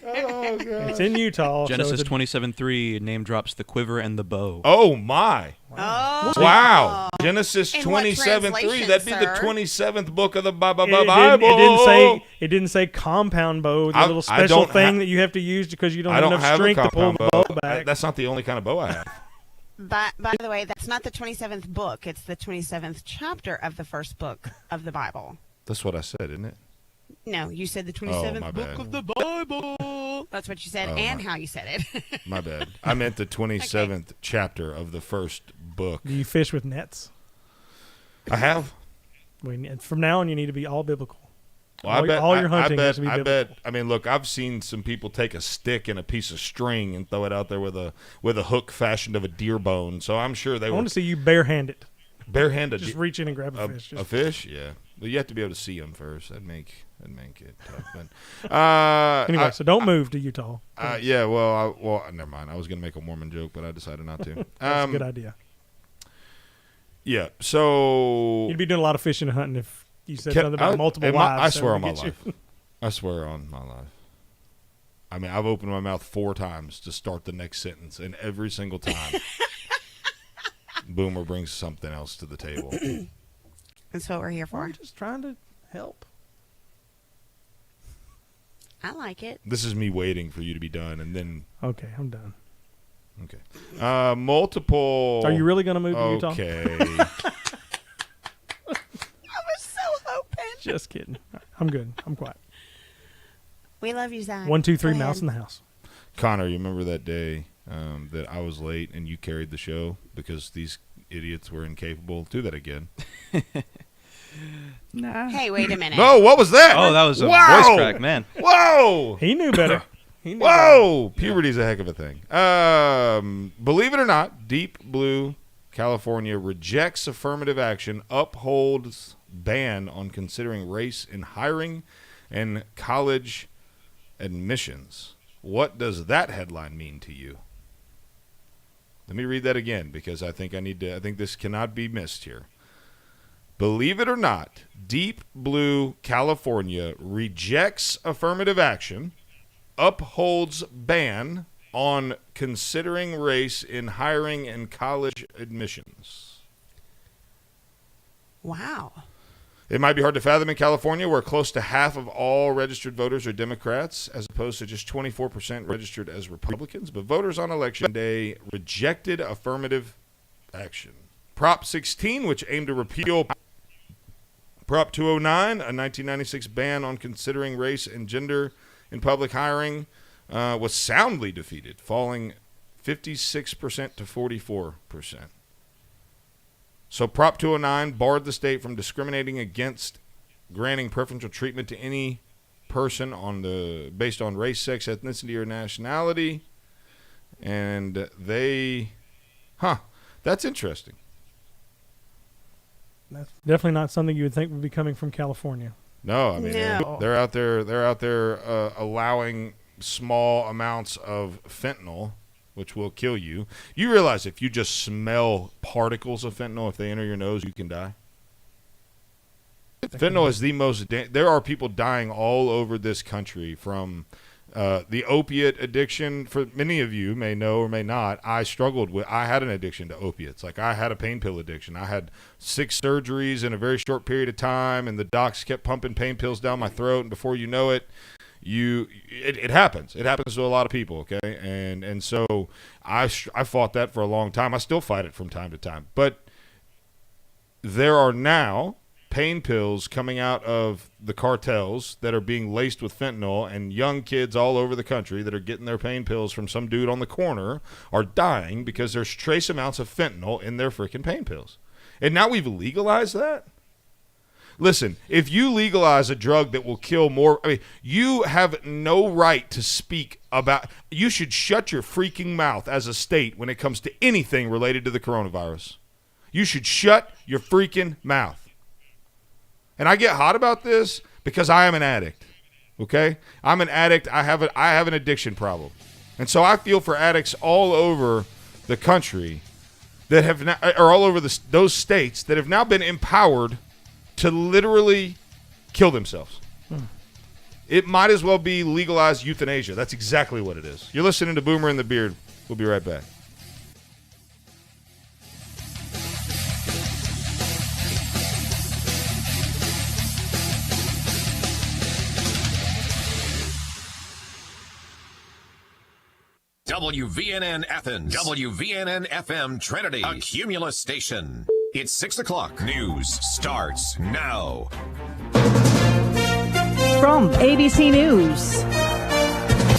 Oh, God. It's in Utah. Genesis so 27:3 name drops the quiver and the bow. Oh my! Oh wow! Genesis In what 27:3. That'd be the sir? 27th book of the Bible. It didn't say compound bow. The little special thing that you have to use because you don't have enough strength to pull the bow back. That's not the only kind of bow I have. By the way, that's not the 27th book. It's the 27th chapter of the first book of the Bible. That's what I said, isn't it? No, you said the my 27th book bad. of the Bible. That's what you said and how you said it. My bad. I meant the 27th chapter of the first book. Do you fish with nets? I have. From now on, you need to be all biblical. Well, all your hunting has to be biblical. I bet. I mean, look, I've seen some people take a stick and a piece of string and throw it out there with a hook fashioned of a deer bone. So I'm sure they I want to see you barehanded. Barehanded. Just reach in and grab a fish. A fish? Yeah. But you have to be able to see them first. That'd make it tough. But, anyway, so don't move to Utah. Yeah. Well, never mind. I was going to make a Mormon joke, but I decided not to. That's a good idea. Yeah. So you'd be doing a lot of fishing and hunting if you said something about multiple wives. I swear on my life. I swear on my life. I mean, I've opened my mouth 4 times to start the next sentence, and every single time, Boomer brings something else to the table. That's what we're here for. I'm just trying to help. I like it. This is me waiting for you to be done, and then... Okay, I'm done. Okay. Multiple... Are you really going to move to Utah? Okay. I was so hoping. Just kidding. I'm good. I'm quiet. We love you, Zach. 1, 2, 3, mouse in the house. Connor, you remember that day that I was late and you carried the show because these idiots were incapable? Do that again. Nah. Hey, wait a minute. No, what was that? Oh, that was a voice crack, man. Whoa! He knew better. Whoa! Puberty's a heck of a thing. Believe it or not, Deep Blue, California rejects affirmative action, upholds ban on considering race in hiring and college admissions. What does that headline mean to you? Let me read that again because I think this cannot be missed here. Believe it or not, Deep Blue, California rejects affirmative action, upholds ban on considering race in hiring and college admissions. Wow. It might be hard to fathom in California, where close to half of all registered voters are Democrats, as opposed to just 24% registered as Republicans. But voters on Election Day rejected affirmative action. Prop 16, which aimed to repeal Prop 209, a 1996 ban on considering race and gender in public hiring, was soundly defeated, falling 56% to 44%. So Prop 209 barred the state from discriminating against granting preferential treatment to any person based on race, sex, ethnicity, or nationality. And that's interesting. That's definitely not something you would think would be coming from California. No, I mean they're out there allowing small amounts of fentanyl, which will kill you. You realize if you just smell particles of fentanyl, if they enter your nose, you can die? Fentanyl is the most... there are people dying all over this country from The opiate addiction, for many of you may know or may not, I had an addiction to opiates. Like, I had a pain pill addiction. I had 6 surgeries in a very short period of time, and the docs kept pumping pain pills down my throat, and before you know it, it happens. It happens to a lot of people, okay? And so I fought that for a long time. I still fight it from time to time. But there are now pain pills coming out of the cartels that are being laced with fentanyl, and young kids all over the country that are getting their pain pills from some dude on the corner are dying because there's trace amounts of fentanyl in their freaking pain pills. And now we've legalized that? Listen, if you legalize a drug that will kill more, you have no right to speak about, you should shut your freaking mouth as a state when it comes to anything related to the coronavirus. You should shut your freaking mouth. And I get hot about this because I am an addict, okay? I'm an addict. I have an addiction problem. And so I feel for addicts all over the country that have now, or all over those states that have now been empowered to literally kill themselves. It might as well be legalized euthanasia. That's exactly what it is. You're listening to Boomer and the Beard. We'll be right back. WVNN Athens, WVNN FM Trinity, a Cumulus station. It's 6 o'clock. News starts now. From ABC News,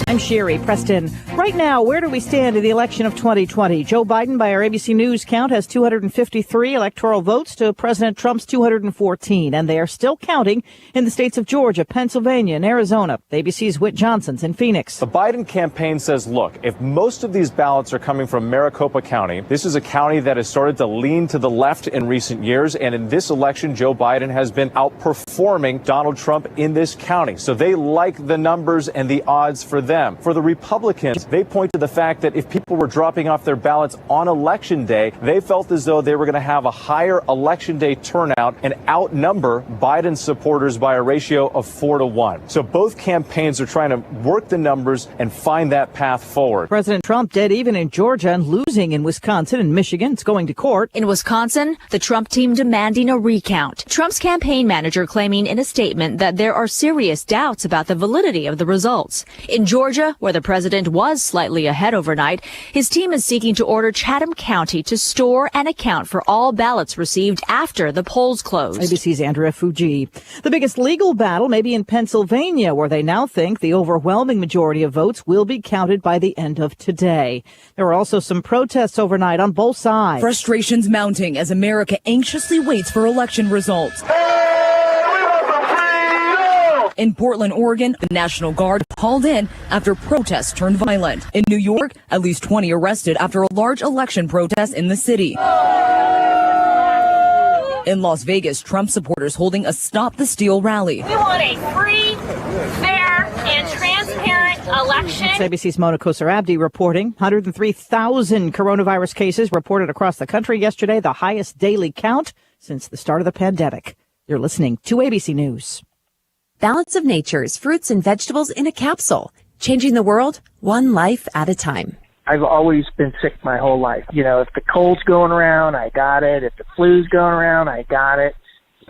I'm Sherry Preston. Right now, where do we stand in the election of 2020? Joe Biden, by our ABC News count, has 253 electoral votes to President Trump's 214, and they are still counting in the states of Georgia, Pennsylvania, and Arizona. ABC's Whit Johnson's in Phoenix. The Biden campaign says, look, if most of these ballots are coming from Maricopa County, this is a county that has started to lean to the left in recent years, and in this election, Joe Biden has been outperforming Donald Trump in this county. So they like the numbers and the odds for them. For the Republicans, they point to the fact that if people were dropping off their ballots on Election Day, they felt as though they were going to have a higher Election Day turnout and outnumber Biden's supporters by a ratio of 4-1. So both campaigns are trying to work the numbers and find that path forward. President Trump dead even in Georgia and losing in Wisconsin and Michigan. It's going to court. In Wisconsin, the Trump team demanding a recount. Trump's campaign manager claiming in a statement that there are serious doubts about the validity of the results. In Georgia, where the president was slightly ahead overnight, his team is seeking to order Chatham County to store and account for all ballots received after the polls closed. ABC's Andrea Fuji. The biggest legal battle may be in Pennsylvania, where they now think the overwhelming majority of votes will be counted by the end of today. There were also some protests overnight on both sides. Frustrations mounting as America anxiously waits for election results. In Portland, Oregon, the National Guard hauled in after protests turned violent. In New York, at least 20 arrested after a large election protest in the city. In Las Vegas, Trump supporters holding a Stop the Steal rally. We want a free, fair, and transparent election. It's ABC's Mona Kosar-Abdi reporting. 103,000 coronavirus cases reported across the country yesterday, the highest daily count since the start of the pandemic. You're listening to ABC News. Balance of Nature's fruits and vegetables in a capsule, changing the world one life at a time. I've always been sick my whole life. You know, if the cold's going around, I got it. If the flu's going around, I got it.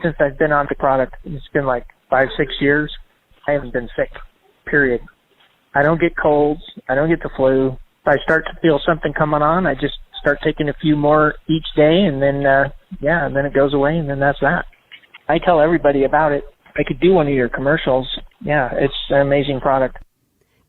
Since I've been on the product, it's been like 5-6 years. I haven't been sick, period. I don't get colds. I don't get the flu. If I start to feel something coming on, I just start taking a few more each day, and then, and then it goes away, and then that's that. I tell everybody about it. I could do one of your commercials. Yeah, it's an amazing product.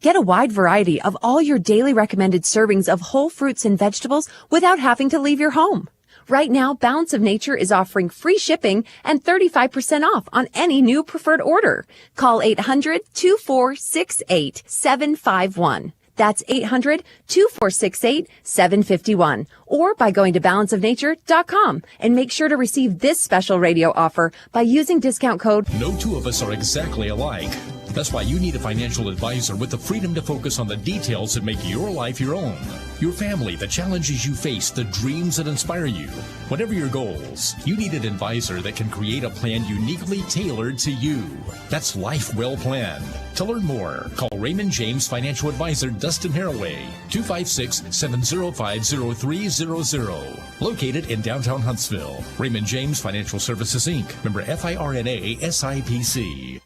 Get a wide variety of all your daily recommended servings of whole fruits and vegetables without having to leave your home. Right now, Balance of Nature is offering free shipping and 35% off on any new preferred order. Call 800-2468-751. That's 800-2468-751. Or by going to balanceofnature.com and make sure to receive this special radio offer by using discount code. No two of us are exactly alike. That's why you need a financial advisor with the freedom to focus on the details that make your life your own. Your family, the challenges you face, the dreams that inspire you. Whatever your goals, you need an advisor that can create a plan uniquely tailored to you. That's life well planned. To learn more, call Raymond James Financial Advisor Dustin Haraway, 256-705-0300. Located in downtown Huntsville. Raymond James Financial Services, Inc. Member FIRNA SIPC.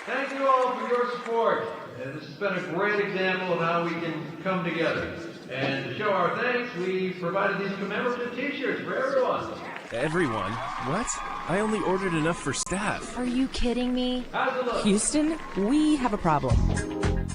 Thank you all for your support. This has been a great example of how we can come together. And to show our thanks, we provided these commemorative t-shirts for everyone. Everyone? What? I only ordered enough for staff. Are you kidding me? How's it look? Houston, we have a problem.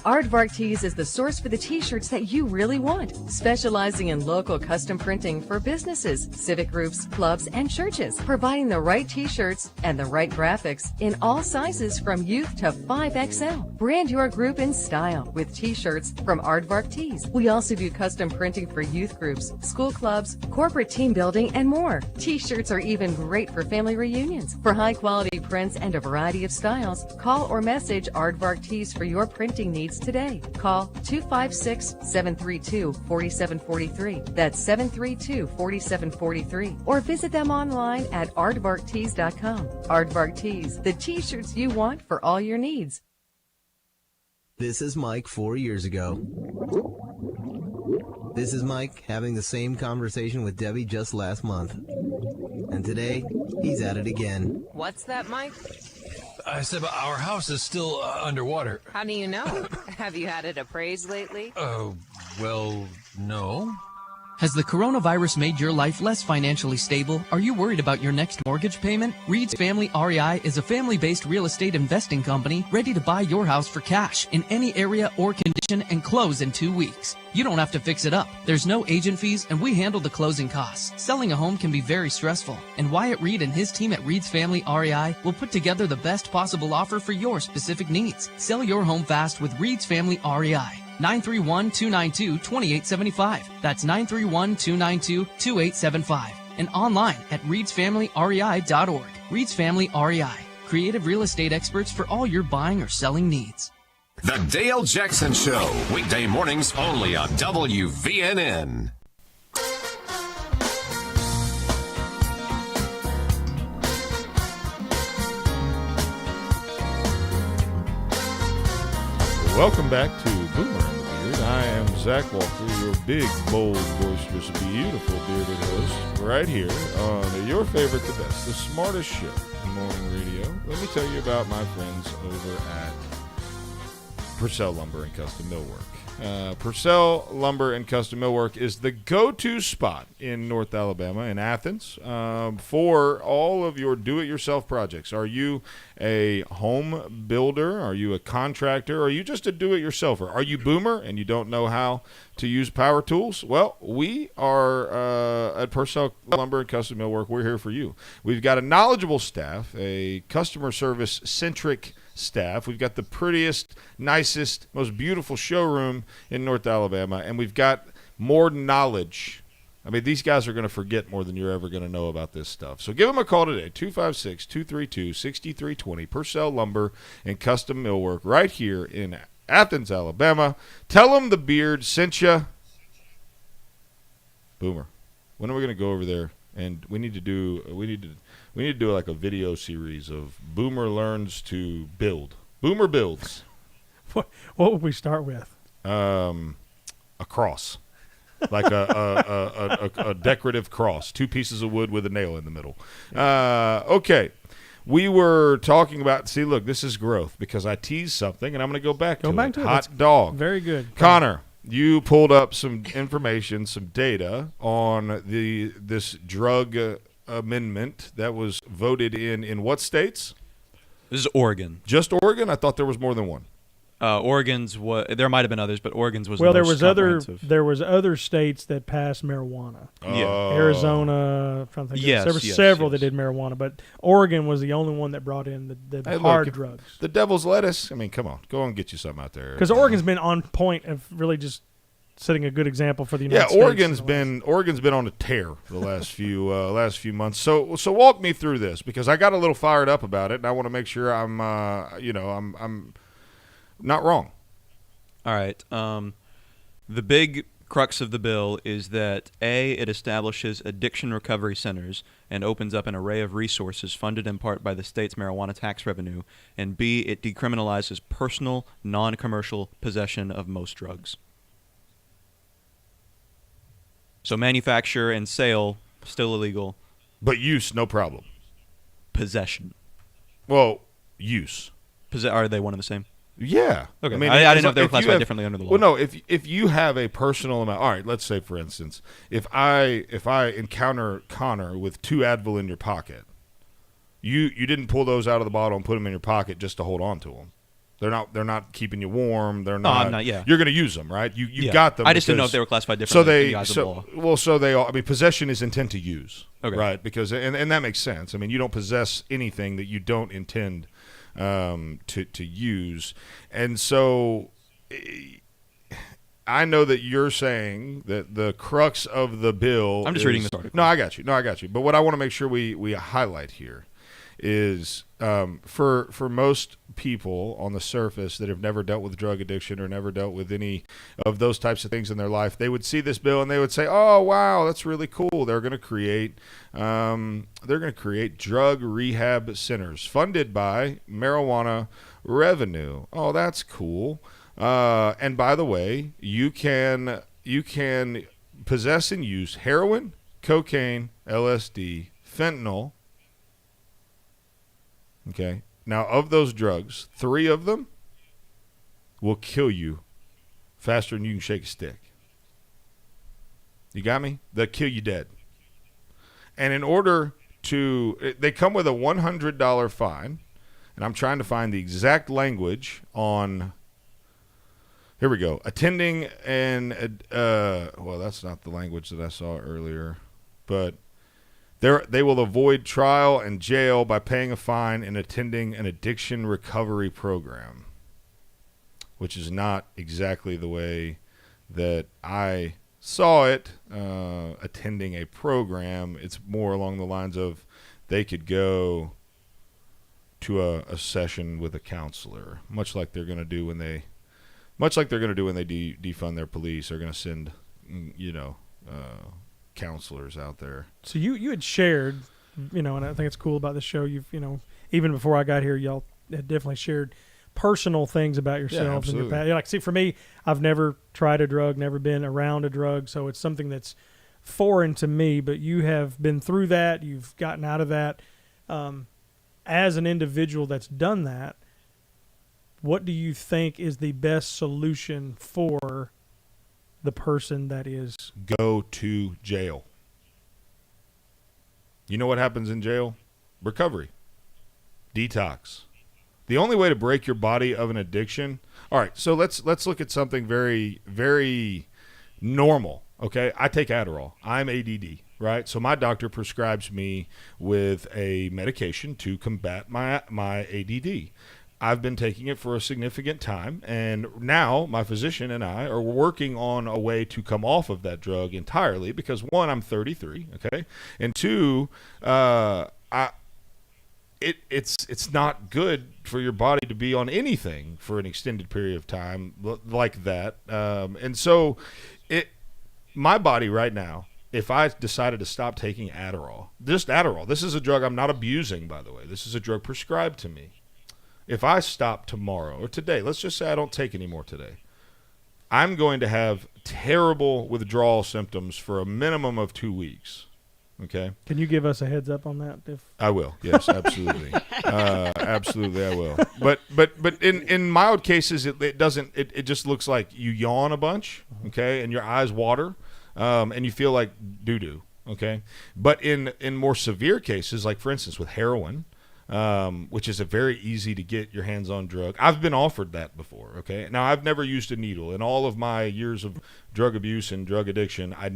Aardvark Tees is the source for the t-shirts that you really want, specializing in local custom printing for businesses, civic groups, clubs, and churches, providing the right t-shirts and the right graphics in all sizes from youth to 5XL. Brand your group in style with t-shirts from Aardvark Tees. We also do custom printing for youth groups, school clubs, corporate team building, and more. T-shirts are even great for family reunions. For high-quality prints and a variety of styles, call or message Aardvark Tees for your printing needs today. Call 256-732-4743. That's 732-4743. Or visit them online at aardvarktees.com. Aardvark Tees, the t-shirts you want for all your needs. This is Mike 4 years ago. This is Mike having the same conversation with Debbie just last month. And today, he's at it again. What's that, Mike? I said our house is still underwater. How do you know? Have you had it appraised lately? Well, no. Has the coronavirus made your life less financially stable? Are you worried about your next mortgage payment? Reed's Family REI is a family-based real estate investing company ready to buy your house for cash in any area or condition and close in 2 weeks. You don't have to fix it up. There's no agent fees, and we handle the closing costs. Selling a home can be very stressful, and Wyatt Reed and his team at Reed's Family REI will put together the best possible offer for your specific needs. Sell your home fast with Reed's Family REI. 931-292-2875. That's 931-292-2875. And online at reedsfamilyrei.org. Reed's Family REI. Creative real estate experts for all your buying or selling needs. The Dale Jackson Show. Weekday mornings only on WVNN. Welcome back to Boomer and the Beard. I am Zach Walker, your big, bold, boisterous, beautiful bearded host, right here on your favorite, the best, the smartest show in morning radio. Let me tell you about my friends over at Purcell Lumber and Custom Millwork. Purcell Lumber and Custom Millwork is the go-to spot in North Alabama, in Athens, for all of your do-it-yourself projects. Are you a home builder? Are you a contractor? Are you just a do-it-yourselfer? Are you boomer and you don't know how to use power tools? Well, we are at Purcell Lumber and Custom Millwork. We're here for you. We've got a knowledgeable staff, a customer service-centric staff. We've got the prettiest, nicest, most beautiful showroom in North Alabama, and we've got more knowledge. I mean, these guys are going to forget more than you're ever going to know about this stuff. So give them a call today, 256-232-6320, Purcell Lumber and Custom Millwork, right here in Athens, Alabama. Tell them the Beard sent you. Boomer, when are we going to go over there? And we need to do like a video series of Boomer learns to build. Boomer builds. What would we start with? A cross, like a decorative cross, 2 pieces of wood with a nail in the middle. Okay, we were talking about. See, look, this is growth because I teased something, and I'm going to go back to it. Hot dog. Very good, Connor. You pulled up some information, some data on this drug amendment that was voted in what states? This is Oregon. Just Oregon? I thought there was more than one. Oregon's there might have been others, but Oregon's was well. The most There was other states that passed marijuana. Yeah, Arizona. I'm trying to think. There were several that did marijuana, but Oregon was the only one that brought in the hard drugs. The devil's lettuce. I mean, come on, go and get you something out there. Because Oregon's been on point of really just setting a good example for the United States. Oregon's been on a tear the last few months. So walk me through this, because I got a little fired up about it, and I want to make sure I'm not wrong. All right. The big crux of the bill is that A, it establishes addiction recovery centers and opens up an array of resources funded in part by the state's marijuana tax revenue, and B, it decriminalizes personal, non-commercial possession of most drugs. So manufacture and sale, still illegal. But use, no problem. Possession. Well, use. Are they one and the same? Yeah. Okay. I mean, I didn't know if they were classified differently under the law. Well, no. If you have a personal amount, all right. Let's say, for instance, if I encounter Connor with 2 Advil in your pocket, you didn't pull those out of the bottle and put them in your pocket just to hold on to them. They're not keeping you warm. They're not. No, I'm not. Yeah. You're going to use them, right? You Yeah. got them. I just didn't know because- if they were classified differently in the eyes of the law. So they all. I mean, possession is intent to use. Okay. Right. Because and that makes sense. I mean, you don't possess anything that you don't intend to use. And so I know that you're saying that the crux of the bill I'm just reading this article. No, I got you. But what I want to make sure we highlight here is for most people on the surface that have never dealt with drug addiction or never dealt with any of those types of things in their life, they would see this bill and they would say, "Oh, wow, that's really cool. They're going to create drug rehab centers funded by marijuana revenue. Oh, that's cool. And by the way, you can possess and use heroin, cocaine, LSD, fentanyl." Okay. Now, of those drugs, 3 of them will kill you faster than you can shake a stick. You got me? They'll kill you dead. And in order to, they come with a $100 fine, and I'm trying to find the exact language on, here we go, attending and, well, that's not the language that I saw earlier, but they will avoid trial and jail by paying a fine and attending an addiction recovery program, which is not exactly the way that I saw it, attending a program. It's more along the lines of they could go to a session with a counselor, much like they're going to do when they defund their police. They're going to send, counselors out there. So you had shared, and I think it's cool about this show. You've, even before I got here, y'all had definitely shared personal things about yourselves and your past. Like, see, for me, I've never tried a drug, never been around a drug, so it's something that's foreign to me. But you have been through that. You've gotten out of that. As an individual that's done that, what do you think is the best solution for the person that is? Go to jail. You know what happens in jail? Recovery. Detox. The only way to break your body of an addiction. All right, so let's look at something very, very normal. Okay, I take Adderall. I'm ADD, right? So my doctor prescribes me with a medication to combat my ADD. I've been taking it for a significant time, and now my physician and I are working on a way to come off of that drug entirely because, 1, I'm 33, okay? And 2, it's not good for your body to be on anything for an extended period of time like that. And so my body right now, if I decided to stop taking Adderall, just Adderall, this is a drug I'm not abusing, by the way. This is a drug prescribed to me. If I stop tomorrow or today, let's just say I don't take any more today, I'm going to have terrible withdrawal symptoms for a minimum of 2 weeks. Okay. Can you give us a heads up on that? I will. Yes, absolutely. Absolutely, I will. But in mild cases, it doesn't. It just looks like you yawn a bunch, okay, and your eyes water, and you feel like doo doo, okay. But in more severe cases, like for instance with heroin, which is a very easy to get your hands on drug. I've been offered that before, okay? Now, I've never used a needle. In all of my years of drug abuse and drug addiction, a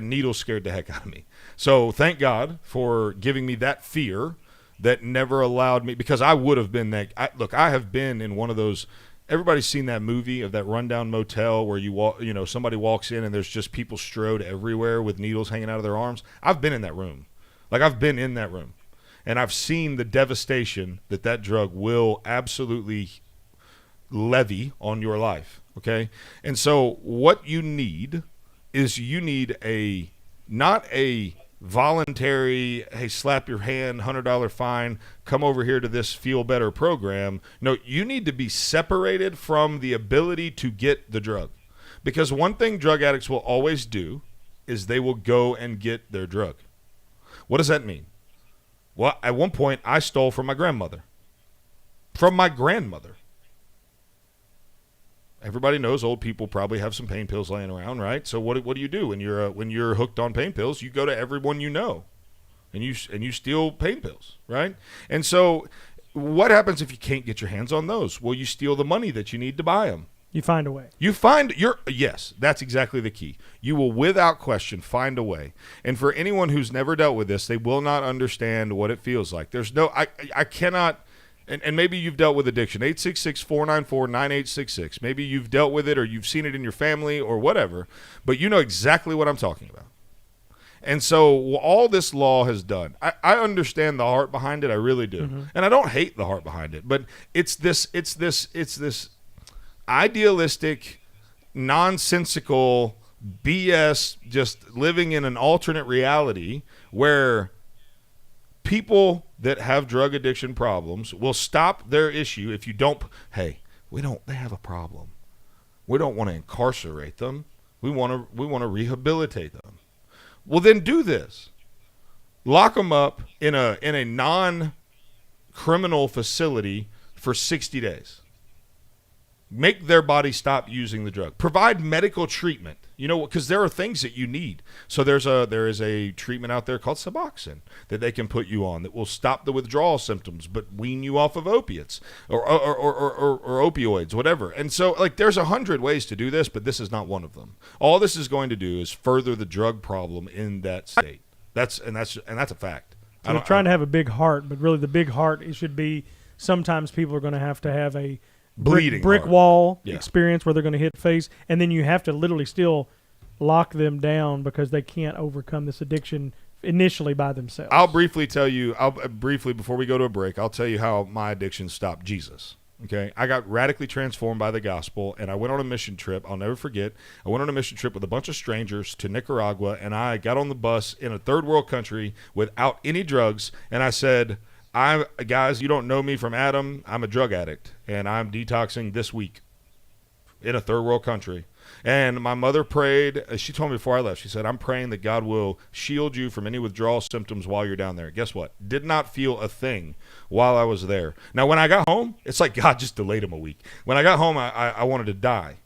needle scared the heck out of me. So thank God for giving me that fear that never allowed me, because I would have been that. Look, I have been in one of those Everybody's seen that movie of that rundown motel where somebody walks in and there's just people strode everywhere with needles hanging out of their arms. I've been in that room. I've been in that room. And I've seen the devastation that drug will absolutely levy on your life, okay? And so what you need is not a voluntary, hey, slap your hand, $100 fine, come over here to this Feel Better program. No, you need to be separated from the ability to get the drug. Because one thing drug addicts will always do is they will go and get their drug. What does that mean? Well, at one point, I stole from my grandmother. From my grandmother. Everybody knows old people probably have some pain pills laying around, right? So what do you do when you're hooked on pain pills? You go to everyone you know, and you steal pain pills, right? And so what happens if you can't get your hands on those? Well, you steal the money that you need to buy them. You find a way. Yes, that's exactly the key. You will, without question, find a way. And for anyone who's never dealt with this, they will not understand what it feels like. There's no, I cannot, and maybe you've dealt with addiction, 866-494-9866. Maybe you've dealt with it or you've seen it in your family or whatever, but you know exactly what I'm talking about. And so all this law has done, I understand the heart behind it, I really do. Mm-hmm. And I don't hate the heart behind it, but it's this idealistic, nonsensical BS, just living in an alternate reality where people that have drug addiction problems will stop their issue if you don't, they have a problem. We don't want to incarcerate them. We want to rehabilitate them. Well, then do this. Lock them up in a non-criminal facility for 60 days. Make their body stop using the drug. Provide medical treatment. Because there are things that you need. So there is a treatment out there called Suboxone that they can put you on that will stop the withdrawal symptoms, but wean you off of opiates or opioids, whatever. And so, there's 100 ways to do this, but this is not one of them. All this is going to do is further the drug problem in that state. That's a fact. So they're trying to have a big heart, but really the big heart it should be. Sometimes people are going to have a brick wall experience where they're going to hit face, and then you have to literally still lock them down because they can't overcome this addiction initially by themselves. I'll briefly before we go to a break, I'll tell you how my addiction stopped Jesus. Okay, I got radically transformed by the gospel, and I went on a mission trip. I'll never forget. I went on a mission trip with a bunch of strangers to Nicaragua, and I got on the bus in a third world country without any drugs, and I said, guys, you don't know me from Adam. I'm a drug addict, and I'm detoxing this week in a third world country. And my mother prayed. She told me before I left, she said, I'm praying that God will shield you from any withdrawal symptoms while you're down there. Guess what? Did not feel a thing while I was there. Now, when I got home, it's like God just delayed him a week. When I got home, I wanted to die.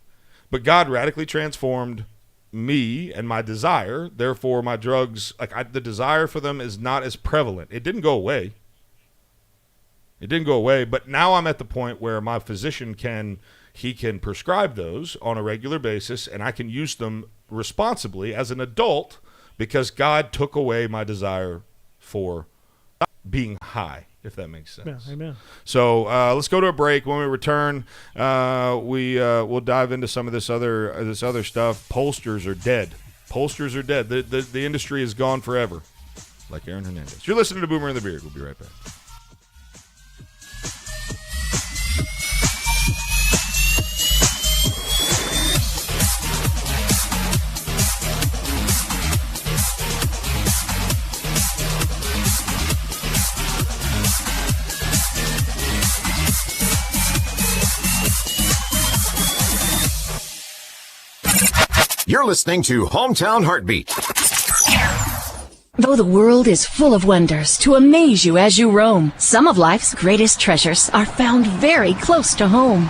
But God radically transformed me and my desire. Therefore, my drugs, the desire for them is not as prevalent. It didn't go away. But now I'm at the point where my physician can prescribe those on a regular basis, and I can use them responsibly as an adult because God took away my desire for being high, if that makes sense. Yeah, amen. So let's go to a break. When we return, we'll dive into some of this other stuff. Pollsters are dead. The industry is gone forever, like Aaron Hernandez. You're listening to Boomer and the Beard. We'll be right back. You're listening to Hometown Heartbeat. Though the world is full of wonders to amaze you as you roam, some of life's greatest treasures are found very close to home.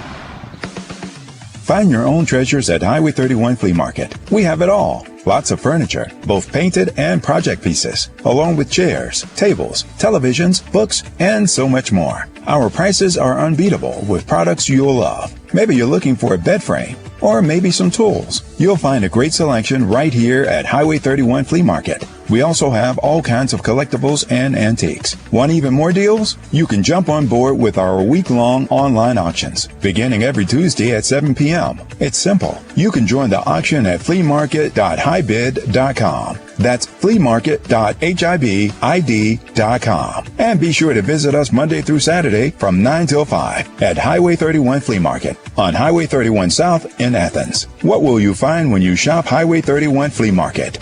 Find your own treasures at Highway 31 Flea Market. We have it all. Lots of furniture, both painted and project pieces, along with chairs, tables, televisions, books, and so much more. Our prices are unbeatable with products you'll love. Maybe you're looking for a bed frame, or maybe some tools. You'll find a great selection right here at Highway 31 Flea Market. We also have all kinds of collectibles and antiques. Want even more deals? You can jump on board with our week-long online auctions, beginning every Tuesday at 7 p.m. It's simple. You can join the auction at fleamarket.highbid.com. That's fleamarket.hibid.com. And be sure to visit us Monday through Saturday from 9 till 5 at Highway 31 Flea Market on Highway 31 South in Athens. What will you find when you shop Highway 31 Flea Market?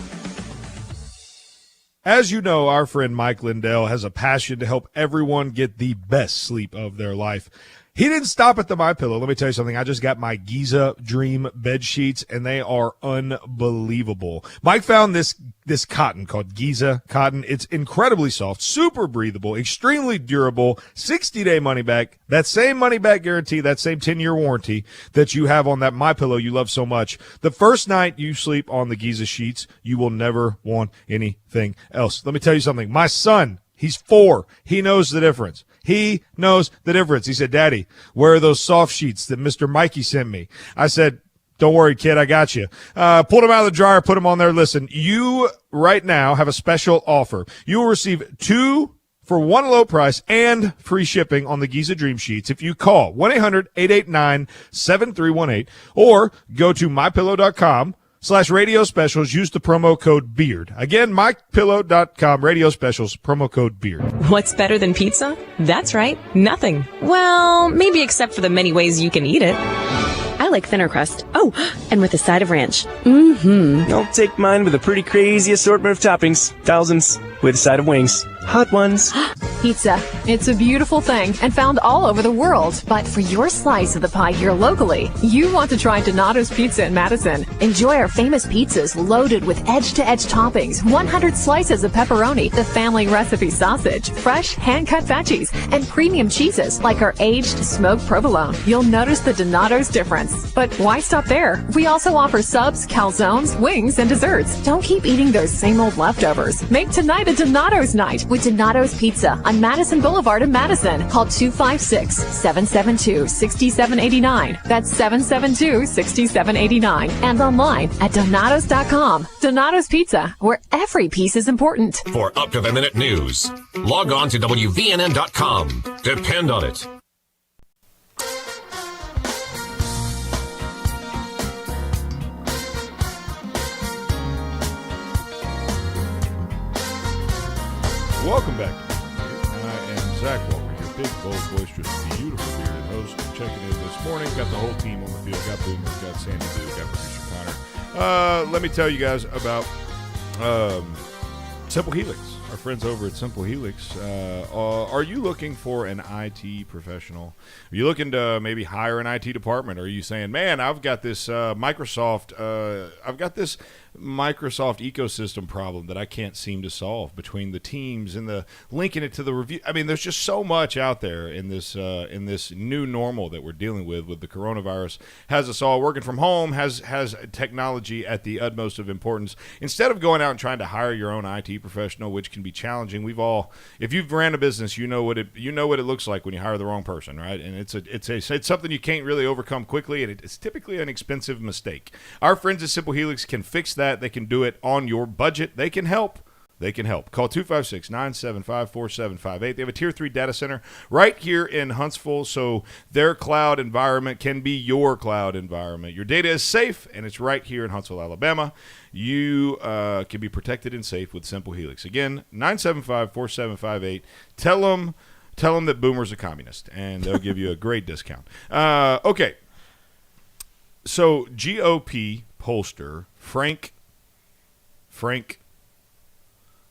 As you know, our friend Mike Lindell has a passion to help everyone get the best sleep of their life. He didn't stop at the MyPillow. Let me tell you something. I just got my Giza Dream bed sheets, and they are unbelievable. Mike found this cotton called Giza cotton. It's incredibly soft, super breathable, extremely durable, 60-day money back. That same money back guarantee, that same 10-year warranty that you have on that MyPillow you love so much. The first night you sleep on the Giza sheets, you will never want anything else. Let me tell you something. My son, he's 4. He knows the difference. He knows the difference. He said, Daddy, where are those soft sheets that Mr. Mikey sent me? I said, don't worry, kid, I got you. Pulled them out of the dryer, put them on there. Listen, you right now have a special offer. You will receive 2 for 1 low price and free shipping on the Giza Dream Sheets if you call 1-800-889-7318 or go to mypillow.com/radio specials. Use the promo code BEARD. Again, mypillow.com, radio specials, promo code BEARD. What's better than pizza? That's right, nothing. Well, maybe except for the many ways you can eat it. I like thinner crust. Oh, and with a side of ranch. Mm-hmm. I'll take mine with a pretty crazy assortment of toppings. Thousands. With a side of wings. Hot ones. Pizza. It's a beautiful thing and found all over the world. But for your slice of the pie here locally, you want to try Donato's Pizza in Madison. Enjoy our famous pizzas loaded with edge-to-edge toppings, 100 slices of pepperoni, the family recipe sausage, fresh hand-cut veggies, and premium cheeses like our aged smoked provolone. You'll notice the Donato's difference. But why stop there? We also offer subs, calzones, wings, and desserts. Don't keep eating those same old leftovers. Make tonight a Donato's night with Donato's Pizza on Madison Boulevard in Madison. Call 256-772-6789. That's 772-6789. And online at donatos.com. Donato's Pizza, where every piece is important. For up-to-the-minute news, log on to WVNN.com. Depend on it. Welcome back. I am Zach Walker, your big, bold, boisterous, beautiful bearded host. Checking in this morning. Got the whole team on the field. Got Boomer, got Sandee, got producer Connor. Let me tell you guys about Simple Helix. Our friends over at Simple Helix. Are you looking for an IT professional? Are you looking to maybe hire an IT department? Or are you saying, man, I've got this Microsoft ecosystem problem that I can't seem to solve between the teams and the linking it to the review. I mean, there's just so much out there in this new normal that we're dealing with the coronavirus. Has us all working from home, has technology at the utmost of importance. Instead of going out and trying to hire your own IT professional, which can be challenging, if you've ran a business, you know what it looks like when you hire the wrong person, right? And it's something you can't really overcome quickly, and it's typically an expensive mistake. Our friends at Simple Helix can fix that. They can do it on your budget. They can help. Call 256-975-4758. They have a Tier 3 data center right here in Huntsville, so their cloud environment can be your cloud environment. Your data is safe, and it's right here in Huntsville, Alabama. You can be protected and safe with Simple Helix. Again, 975-4758. Tell them that Boomer's a communist, and they'll give you a great discount. Okay. So GOP pollster Frank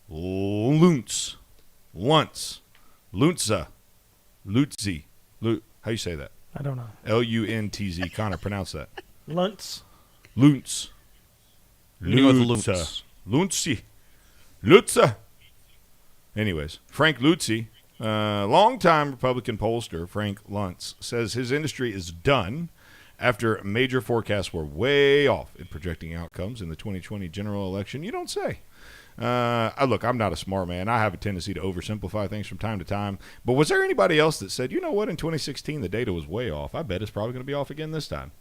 Luntz. How you say that? I don't know. Luntz. Connor, pronounce that. Luntz. Luntz. Lutza. Anyways, Frank Lutzi, longtime Republican pollster Frank Luntz, says his industry is done after major forecasts were way off in projecting outcomes in the 2020 general election. You don't say. Look, I'm not a smart man. I have a tendency to oversimplify things from time to time. But was there anybody else that said, you know what, in 2016 the data was way off? I bet it's probably going to be off again this time.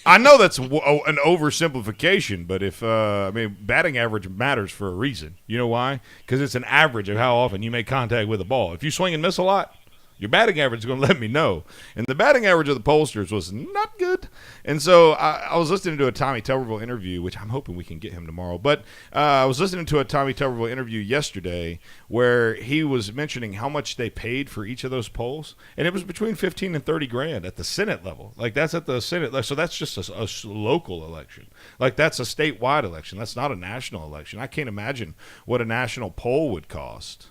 I know that's an oversimplification, but if batting average matters for a reason. You know why? Because it's an average of how often you make contact with a ball. If you swing and miss a lot, your batting average is going to let me know. And the batting average of the pollsters was not good. And so I was listening to a Tommy Tuberville interview, which I'm hoping we can get him tomorrow. But I was listening to a Tommy Tuberville interview yesterday where he was mentioning how much they paid for each of those polls. And it was between $15 and $30,000 at the Senate level. Like, that's at the Senate level. So that's just a local election. Like, that's a statewide election. That's not a national election. I can't imagine what a national poll would cost.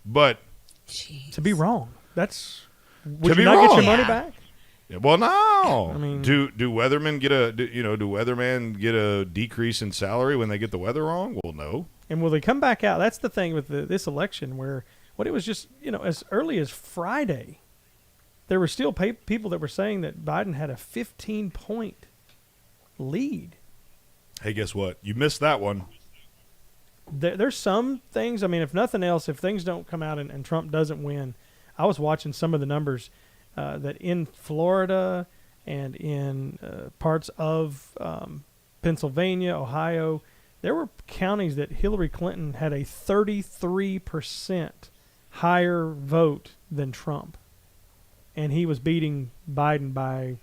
But to be wrong. Would you not get your money back? Yeah, well, no. I mean, do weathermen get a decrease in salary when they get the weather wrong? Well, no. And will they come back out? That's the thing with this election, where it was just as early as Friday, there were still people that were saying that Biden had a 15-point lead. Hey, guess what? You missed that one. There's some things. I mean, if nothing else, if things don't come out and Trump doesn't win. I was watching some of the numbers that in Florida and in parts of Pennsylvania, Ohio, there were counties that Hillary Clinton had a 33% higher vote than Trump. And he was beating Biden by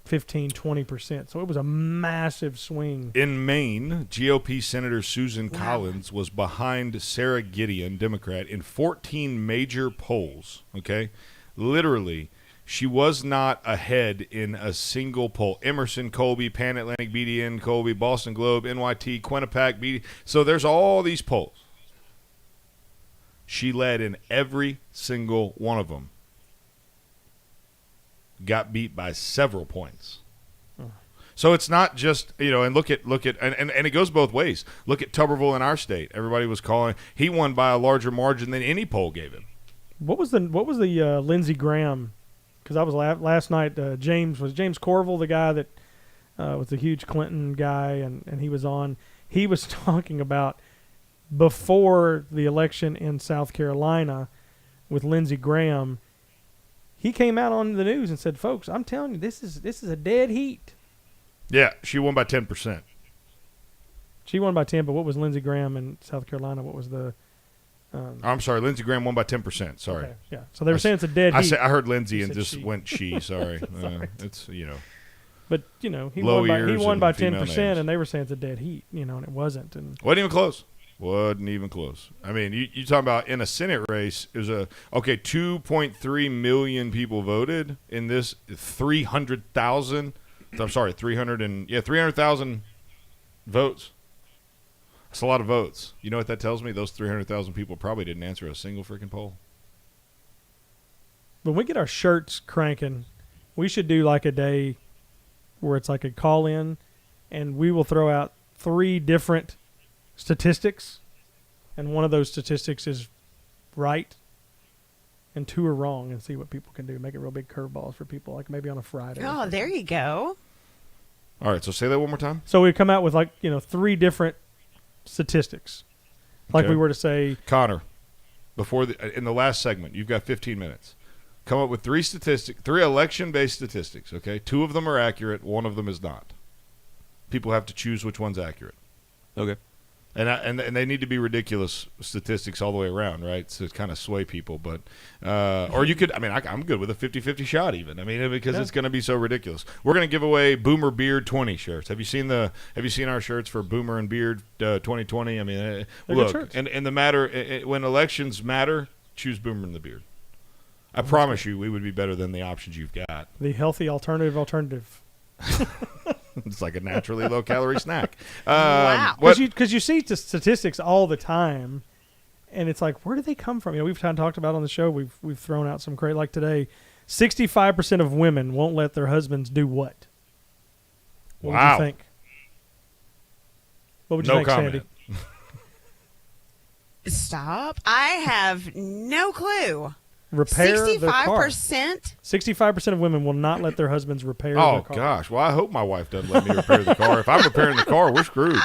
15, 20%. So it was a massive swing. In Maine, GOP Senator Susan Collins was behind Sarah Gideon, Democrat, in 14 major polls. Okay? Literally, she was not ahead in a single poll. Emerson, Colby, Pan Atlantic, BDN, Colby, Boston Globe, NYT, Quinnipiac, BD. So there's all these polls. She led in every single one of them. Got beat by several points. So it's not just, and look at and it goes both ways. Look at Tuberville in our state. Everybody was calling. He won by a larger margin than any poll gave him. What was the Lindsey Graham? Because I was last night. James Corville, the guy that was the huge Clinton guy, and he was on. He was talking about before the election in South Carolina with Lindsey Graham. He came out on the news and said, "Folks, I'm telling you, this is a dead heat." Yeah, she won by 10%. She won by 10, but what was Lindsey Graham in South Carolina? What was the? I'm sorry, Lindsey Graham won by 10%. Sorry. Okay, yeah, so they were saying it's a dead heat. I heard Lindsey and just went she. Sorry, it's But he won by 10%, and they were saying it's a dead heat. And it wasn't. And wasn't even close. Wasn't even close. I mean, you talking about in a Senate race, it was 2.3 million people voted in this 300,000. I'm sorry, 300,000 votes. That's a lot of votes. You know what that tells me? Those 300,000 people probably didn't answer a single freaking poll. When we get our shirts cranking, we should do like a day where it's like a call-in, and we will throw out 3 different statistics, and one of those statistics is right and 2 are wrong, and see what people can do. Make it real big curveballs for people, like maybe on a Friday. Oh, there you go. All right, so say that one more time. So we come out with 3 different statistics. Like we were to say, Connor, in the last segment, you've got 15 minutes. Come up with 3 election-based statistics, okay? 2 of them are accurate, 1 of them is not. People have to choose which one's accurate. Okay. And they need to be ridiculous statistics all the way around, right? To kind of sway people, but or you could. I mean, I'm good with a 50-50 shot, even. I mean, because it's going to be so ridiculous. We're going to give away Boomer Beard 20 shirts. Have you seen our shirts for Boomer and Beard 2020? I mean, look, and the matter when elections matter, choose Boomer and the Beard. I promise you, we would be better than the options you've got. The healthy alternative. It's like a naturally low-calorie snack. Wow. Because you see the statistics all the time, and it's like, where do they come from? We've kind of talked about on the show. We've thrown out some great, like today, 65% of women won't let their husbands do what? What would you think? What would you think, comment. Sandee? Stop. I have no clue. Repair 65%? their car. 65% of women will not let their husbands repair their car. Oh, gosh. Well, I hope my wife doesn't let me repair the car. If I'm repairing the car, we're screwed.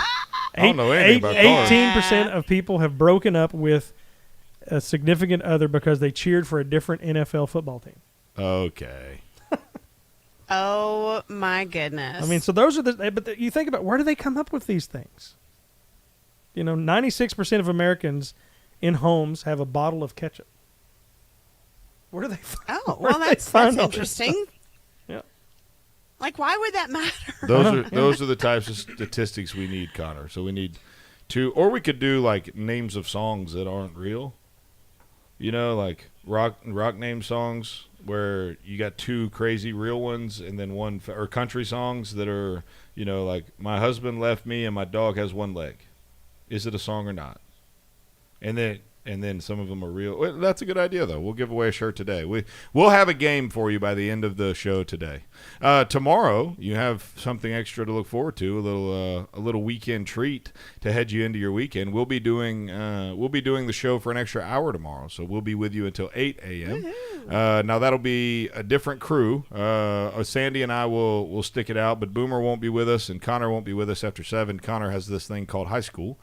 I don't know anything about cars. 18% of people have broken up with a significant other because they cheered for a different NFL football team. Okay. Oh, my goodness. I mean, so those are but you think about, where do they come up with these things? 96% of Americans in homes have a bottle of ketchup. Where do they find Oh, well, that's interesting. Yeah. Like, why would that matter? Those are the types of statistics we need, Connor. So we need or we could do like names of songs that aren't real. Like rock name songs where you got 2 crazy real ones and then one, or country songs that are, like my husband left me and my dog has 1 leg. Is it a song or not? And then some of them are real. Well, that's a good idea, though. We'll give away a shirt today. We'll have a game for you by the end of the show today. Tomorrow, you have something extra to look forward to, a little weekend treat to head you into your weekend. We'll be doing the show for an extra hour tomorrow, so we'll be with you until 8 a.m. Now, that'll be a different crew. Sandee and I will stick it out, but Boomer won't be with us, and Connor won't be with us after 7. Connor has this thing called high school,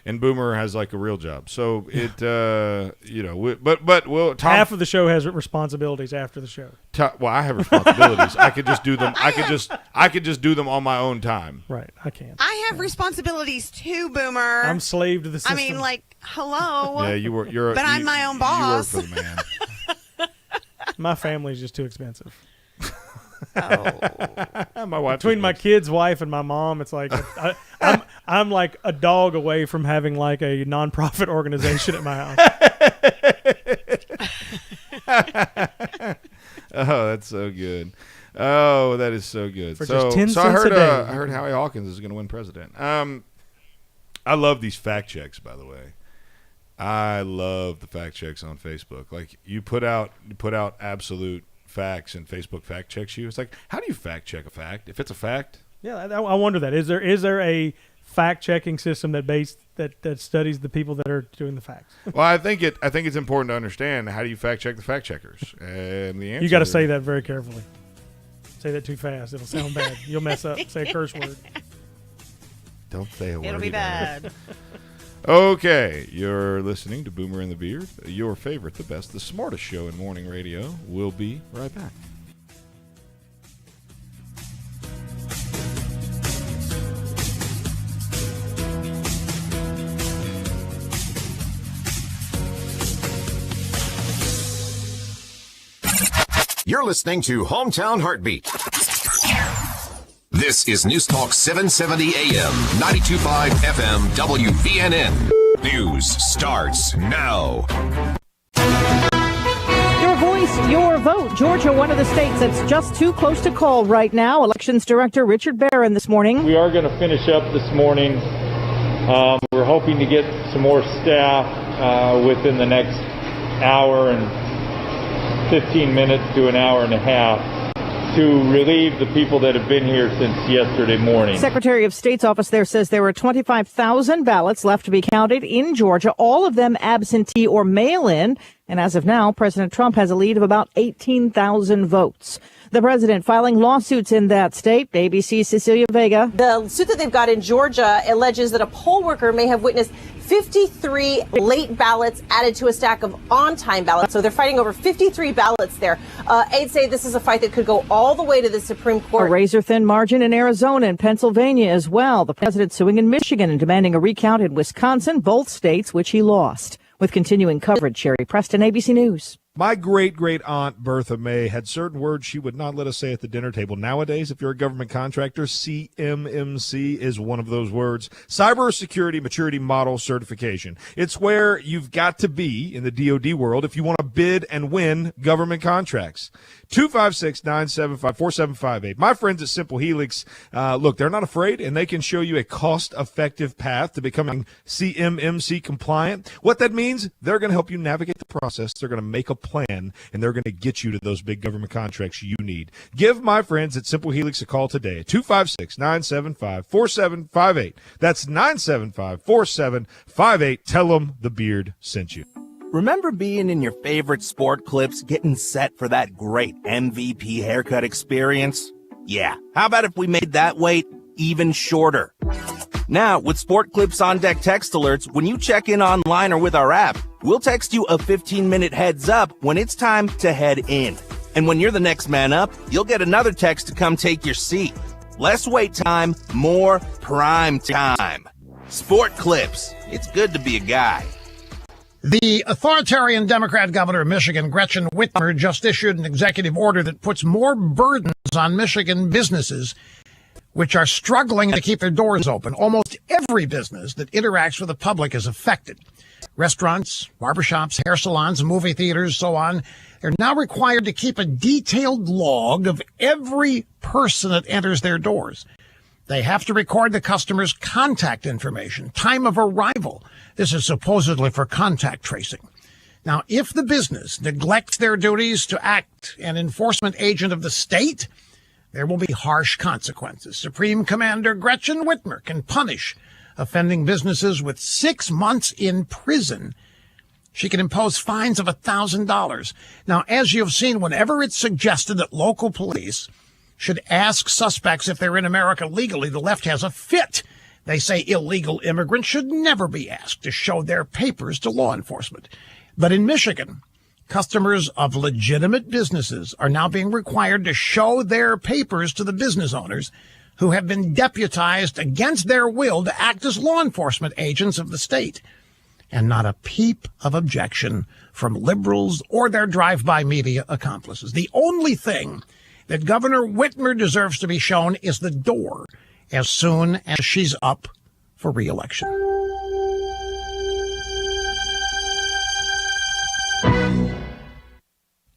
and Boomer has like a real job. So it, but we'll half of the show has responsibilities after the show. Well, I have responsibilities. I could just do them. I could just do them on my own time. Right, I can. I have responsibilities too, Boomer. I'm slave to the system. I mean, like, hello. Yeah, But I'm my own boss. You work for the man. My family's just too expensive. My wife. Between my kids, wife, and my mom, it's like I'm like a dog away from having like a nonprofit organization at my house. Oh, that's so good. Oh, that is so good. For so just 10 so cents a day. I heard Howie Hawkins is going to win president. I love these fact checks, by the way. I love the fact checks on Facebook. Like you put out absolute facts and Facebook fact checks you. It's like, how do you fact check a fact if it's a fact? Yeah, I wonder that. Is there a fact checking system that studies the people that are doing the facts? Well, I think it's important to understand, how do you fact check the fact checkers? And the answer, you got to say that very carefully. Say that too fast, it'll sound bad. You'll mess up. Say a curse word. Don't say a word. It'll be bad. Okay, you're listening to Boomer and the Beard, your favorite, the best, the smartest show in morning radio. We'll be right back. You're listening to Hometown Heartbeat. This is News Talk 770 AM, 92.5 FM, WVNN. News starts now. Your voice, your vote. Georgia, one of the states that's just too close to call right now. Elections Director Richard Barron this morning. We are going to finish up this morning. We're hoping to get some more staff within the next hour and 15 minutes to an hour and a half to relieve the people that have been here since yesterday morning. Secretary of State's office there says there were 25,000 ballots left to be counted in Georgia, all of them absentee or mail-in. And as of now, President Trump has a lead of about 18,000 votes. The president filing lawsuits in that state. ABC's Cecilia Vega. The suit that they've got in Georgia alleges that a poll worker may have witnessed 53 late ballots added to a stack of on-time ballots. So they're fighting over 53 ballots there. Aides say this is a fight that could go all the way to the Supreme Court. A razor-thin margin in Arizona and Pennsylvania as well. The president suing in Michigan and demanding a recount in Wisconsin, both states which he lost. With continuing coverage, Sherry Preston, ABC News. My great-great-aunt Bertha May had certain words she would not let us say at the dinner table. Nowadays, if you're a government contractor, CMMC is one of those words. Cybersecurity Maturity Model Certification. It's where you've got to be in the DoD world if you want to bid and win government contracts. 256-975-4758. My friends at Simple Helix, look, they're not afraid, and they can show you a cost-effective path to becoming CMMC compliant. What that means, they're going to help you navigate the process. They're going to make a plan, and they're going to get you to those big government contracts you need. Give my friends at Simple Helix a call today at 256-975-4758. That's 975-4758. Tell them the Beard sent you. Remember being in your favorite sport clips, getting set for that great MVP haircut experience? Yeah, how about if we made that wait even shorter? Now, with Sport Clips On Deck text alerts, when you check in online or with our app, we'll text you a 15-minute heads up when it's time to head in. And when you're the next man up, you'll get another text to come take your seat. Less wait time, more prime time. Sport Clips. It's good to be a guy. The authoritarian Democrat governor of Michigan, Gretchen Whitmer, just issued an executive order that puts more burdens on Michigan businesses which are struggling to keep their doors open. Almost every business that interacts with the public is affected. Restaurants, barbershops, hair salons, movie theaters, so on, they're now required to keep a detailed log of every person that enters their doors. They have to record the customer's contact information, time of arrival. This is supposedly for contact tracing. Now, if the business neglects their duties to act an enforcement agent of the state, there will be harsh consequences. Supreme Commander Gretchen Whitmer can punish offending businesses with 6 months in prison. She can impose fines of $1,000. Now, as you've seen, whenever it's suggested that local police should ask suspects if they're in America legally, the left has a fit. They say illegal immigrants should never be asked to show their papers to law enforcement. But in Michigan, customers of legitimate businesses are now being required to show their papers to the business owners who have been deputized against their will to act as law enforcement agents of the state. And not a peep of objection from liberals or their drive-by media accomplices. The only thing that Governor Whitmer deserves to be shown is the door as soon as she's up for re-election.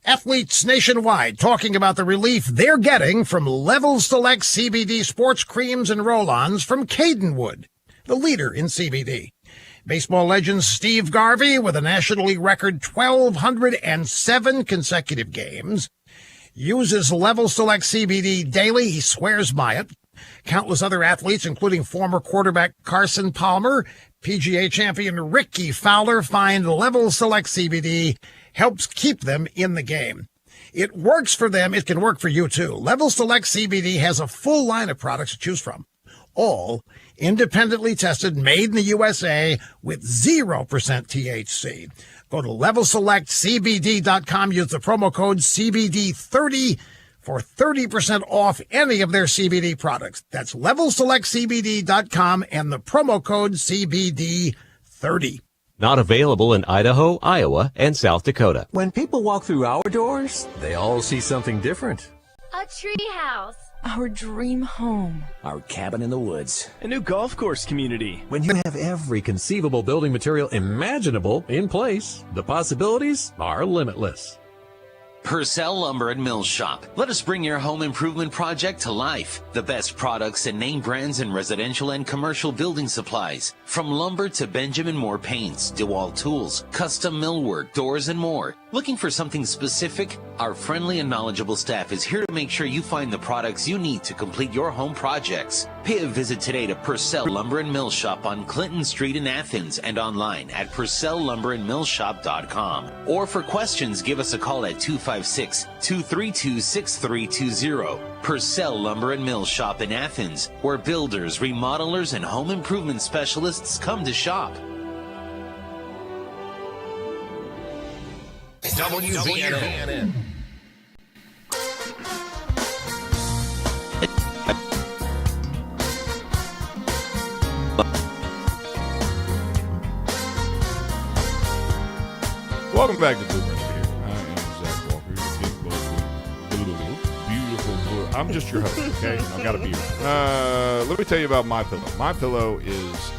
Athletes nationwide talking about the relief they're getting from Level Select CBD sports creams and roll-ons from Cadenwood, the leader in CBD. Baseball legend Steve Garvey, with a National League record 1,207 consecutive games, uses Level Select CBD daily. He swears by it. Countless other athletes, including former quarterback Carson Palmer, PGA champion Ricky Fowler, find Level Select CBD helps keep them in the game. It works for them. It can work for you, too. Level Select CBD has a full line of products to choose from, all independently tested, made in the USA with 0% THC. Go to levelselectcbd.com. Use the promo code CBD30 for 30% off any of their CBD products. That's levelselectcbd.com and the promo code CBD30. Not available in Idaho, Iowa, and South Dakota. When people walk through our doors, they all see something different. A tree house. Our dream home. Our cabin in the woods. A new golf course community. When you have every conceivable building material imaginable in place, the possibilities are limitless. Purcell Lumber and Mill Shop. Let us bring your home improvement project to life. The best products and name brands in residential and commercial building supplies. From lumber to Benjamin Moore paints, DeWalt tools, custom millwork, doors, and more. Looking for something specific? Our friendly and knowledgeable staff is here to make sure you find the products you need to complete your home projects. Pay a visit today to Purcell Lumber and Mill Shop on Clinton Street in Athens and online at purcelllumberandmillshop.com. Or for questions, give us a call at 256-232-6320. Purcell Lumber and Mill Shop in Athens, where builders, remodelers, and home improvement specialists come to shop. WVNN. Welcome back to Blue Print here. I am Zach Walker, your big, beautiful blue. I'm just your host, okay? I've got a beard. Let me tell you about MyPillow. MyPillow is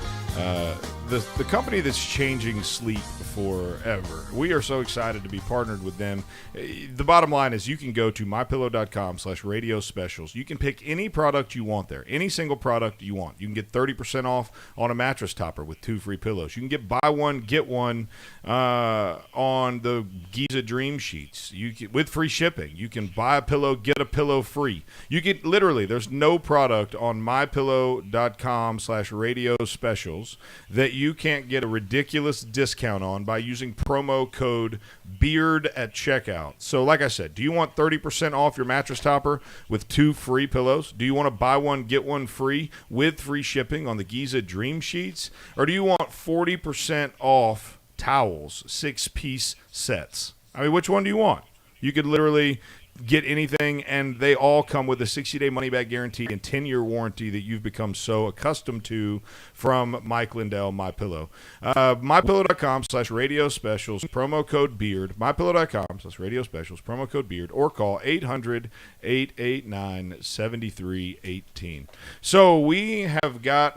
the company that's changing sleep forever. We are so excited to be partnered with them. The bottom line is you can go to mypillow.com/radio specials. You can pick any product you want there, any single product you want. You can get 30% off on a mattress topper with 2 free pillows. You can get buy one, get one on the Giza Dream Sheets with free shipping. You can buy a pillow, get a pillow free. You get literally, there's no product on mypillow.com/radio specials that you can't get a ridiculous discount on by using promo code BEARD at checkout. So like I said, do you want 30% off your mattress topper with 2 free pillows? Do you want to buy one, get one free with free shipping on the Giza Dream Sheets? Or do you want 40% off towels, 6-piece sets? I mean, which one do you want? You could literally get anything, and they all come with a 60-day money-back guarantee and 10-year warranty that you've become so accustomed to from Mike Lindell, MyPillow. MyPillow.com/radio specials, promo code BEARD. MyPillow.com/radio specials, promo code BEARD, or call 800-889-7318. So we have got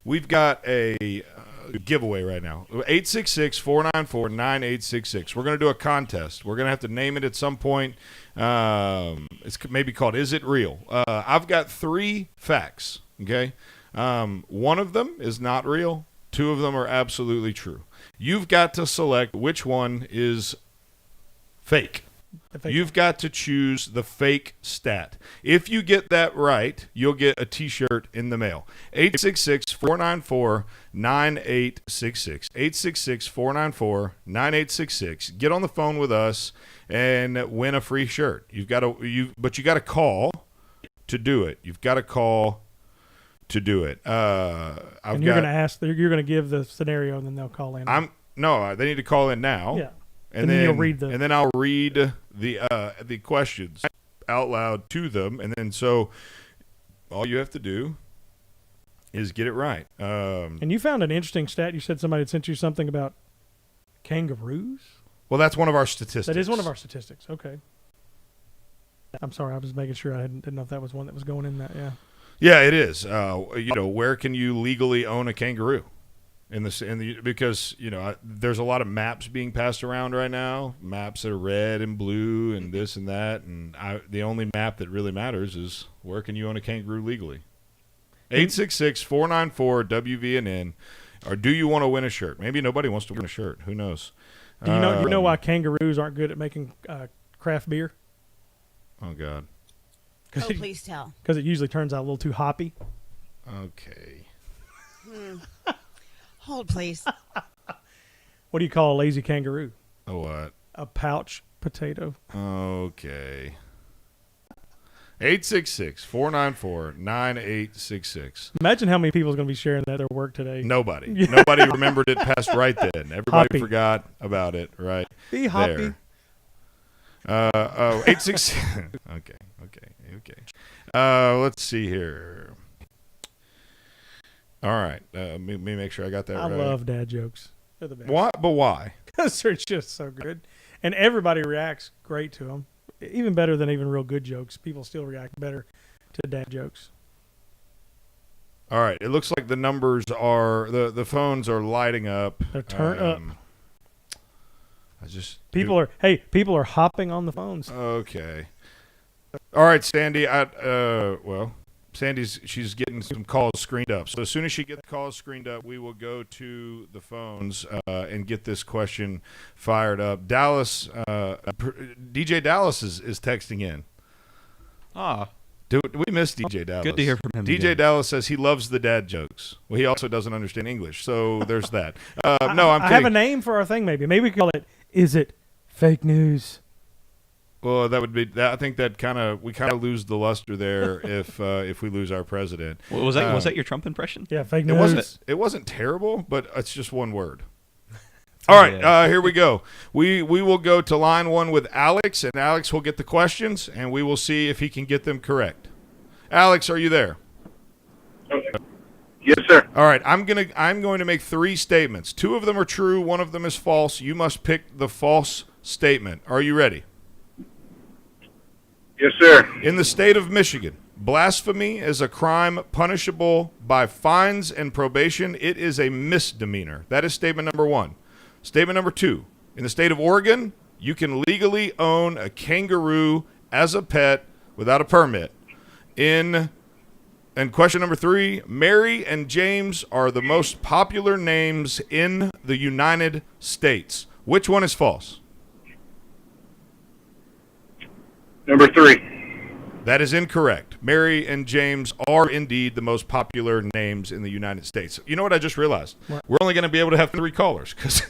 we've got a giveaway right now. 866-494-9866. We're going to do a contest. We're going to have to name it at some point. It's maybe called Is It Real? I've got 3 facts, okay? One of them is not real. 2 of them are absolutely true. You've got to select which one is fake. You've got to choose the fake stat. If you get that right, you'll get a T-shirt in the mail. 866-494-9866. 866-494-9866. Get on the phone with us and win a free shirt. But you got to call to do it. You've got to call to do it. You're going to ask. You're going to give the scenario, and then they'll call in. They need to call in now. Yeah. And then you'll read and then I'll read the questions out loud to them, and then so all you have to do is get it right. And you found an interesting stat. You said somebody had sent you something about kangaroos. Well, that's one of our statistics. That is one of our statistics. Okay. I'm sorry. I was making sure. I didn't know if that was one that was going in that. Yeah. Yeah, it is. Where can you legally own a kangaroo? Because there's a lot of maps being passed around right now, maps that are red and blue and this and that, and the only map that really matters is where can you own a kangaroo legally. 866-494-WVNN, or do you want to win a shirt? Maybe nobody wants to win a shirt. Who knows? Do you know why kangaroos aren't good at making craft beer? Oh God! Please tell. Because it usually turns out a little too hoppy. Okay. Hold, please. What do you call a lazy kangaroo? A what? A pouch potato. Okay. 866-494-9866. Imagine how many people is going to be sharing that at their work today. Nobody. Nobody remembered it past right then. Everybody forgot about it right Be hoppy. there. 866. Okay. Let's see here. All right. Let me make sure I got that right. I love dad jokes. They're the best. Why? But why? Because they're just so good. And everybody reacts great to them. Even better than even real good jokes. People still react better to dad jokes. All right. It looks like the numbers are, the phones are lighting up. They're turned up. People are hopping on the phones. Okay. All right, Sandee. She's getting some calls screened up. So as soon as she gets calls screened up, we will go to the phones and get this question fired up. Dallas, DJ Dallas is texting in. Do we miss DJ Dallas? Good to hear from him. DJ again. Dallas says he loves the dad jokes. Well, he also doesn't understand English, so there's that. No, I'm kidding. I have a name for our thing. Maybe we call it. Is it fake news? Well, that would be. I think that we lose the luster there if we lose our president. Well, was that your Trump impression? Yeah, fake news. It wasn't terrible, but it's just one word. All right, here we go. We will go to line 1 with Alex, and Alex will get the questions, and we will see if he can get them correct. Alex, are you there? Yes, sir. All right, I'm going to make 3 statements. 2 of them are true, 1 of them is false. You must pick the false statement. Are you ready? Yes, sir. In the state of Michigan, blasphemy is a crime punishable by fines and probation. It is a misdemeanor. That is statement number 1. Statement number 2. In the state of Oregon, you can legally own a kangaroo as a pet without a permit. And question number 3, Mary and James are the most popular names in the United States. Which one is false? Number 3. That is incorrect. Mary and James are indeed the most popular names in the United States. You know what I just realized? What? We're only going to be able to have 3 callers because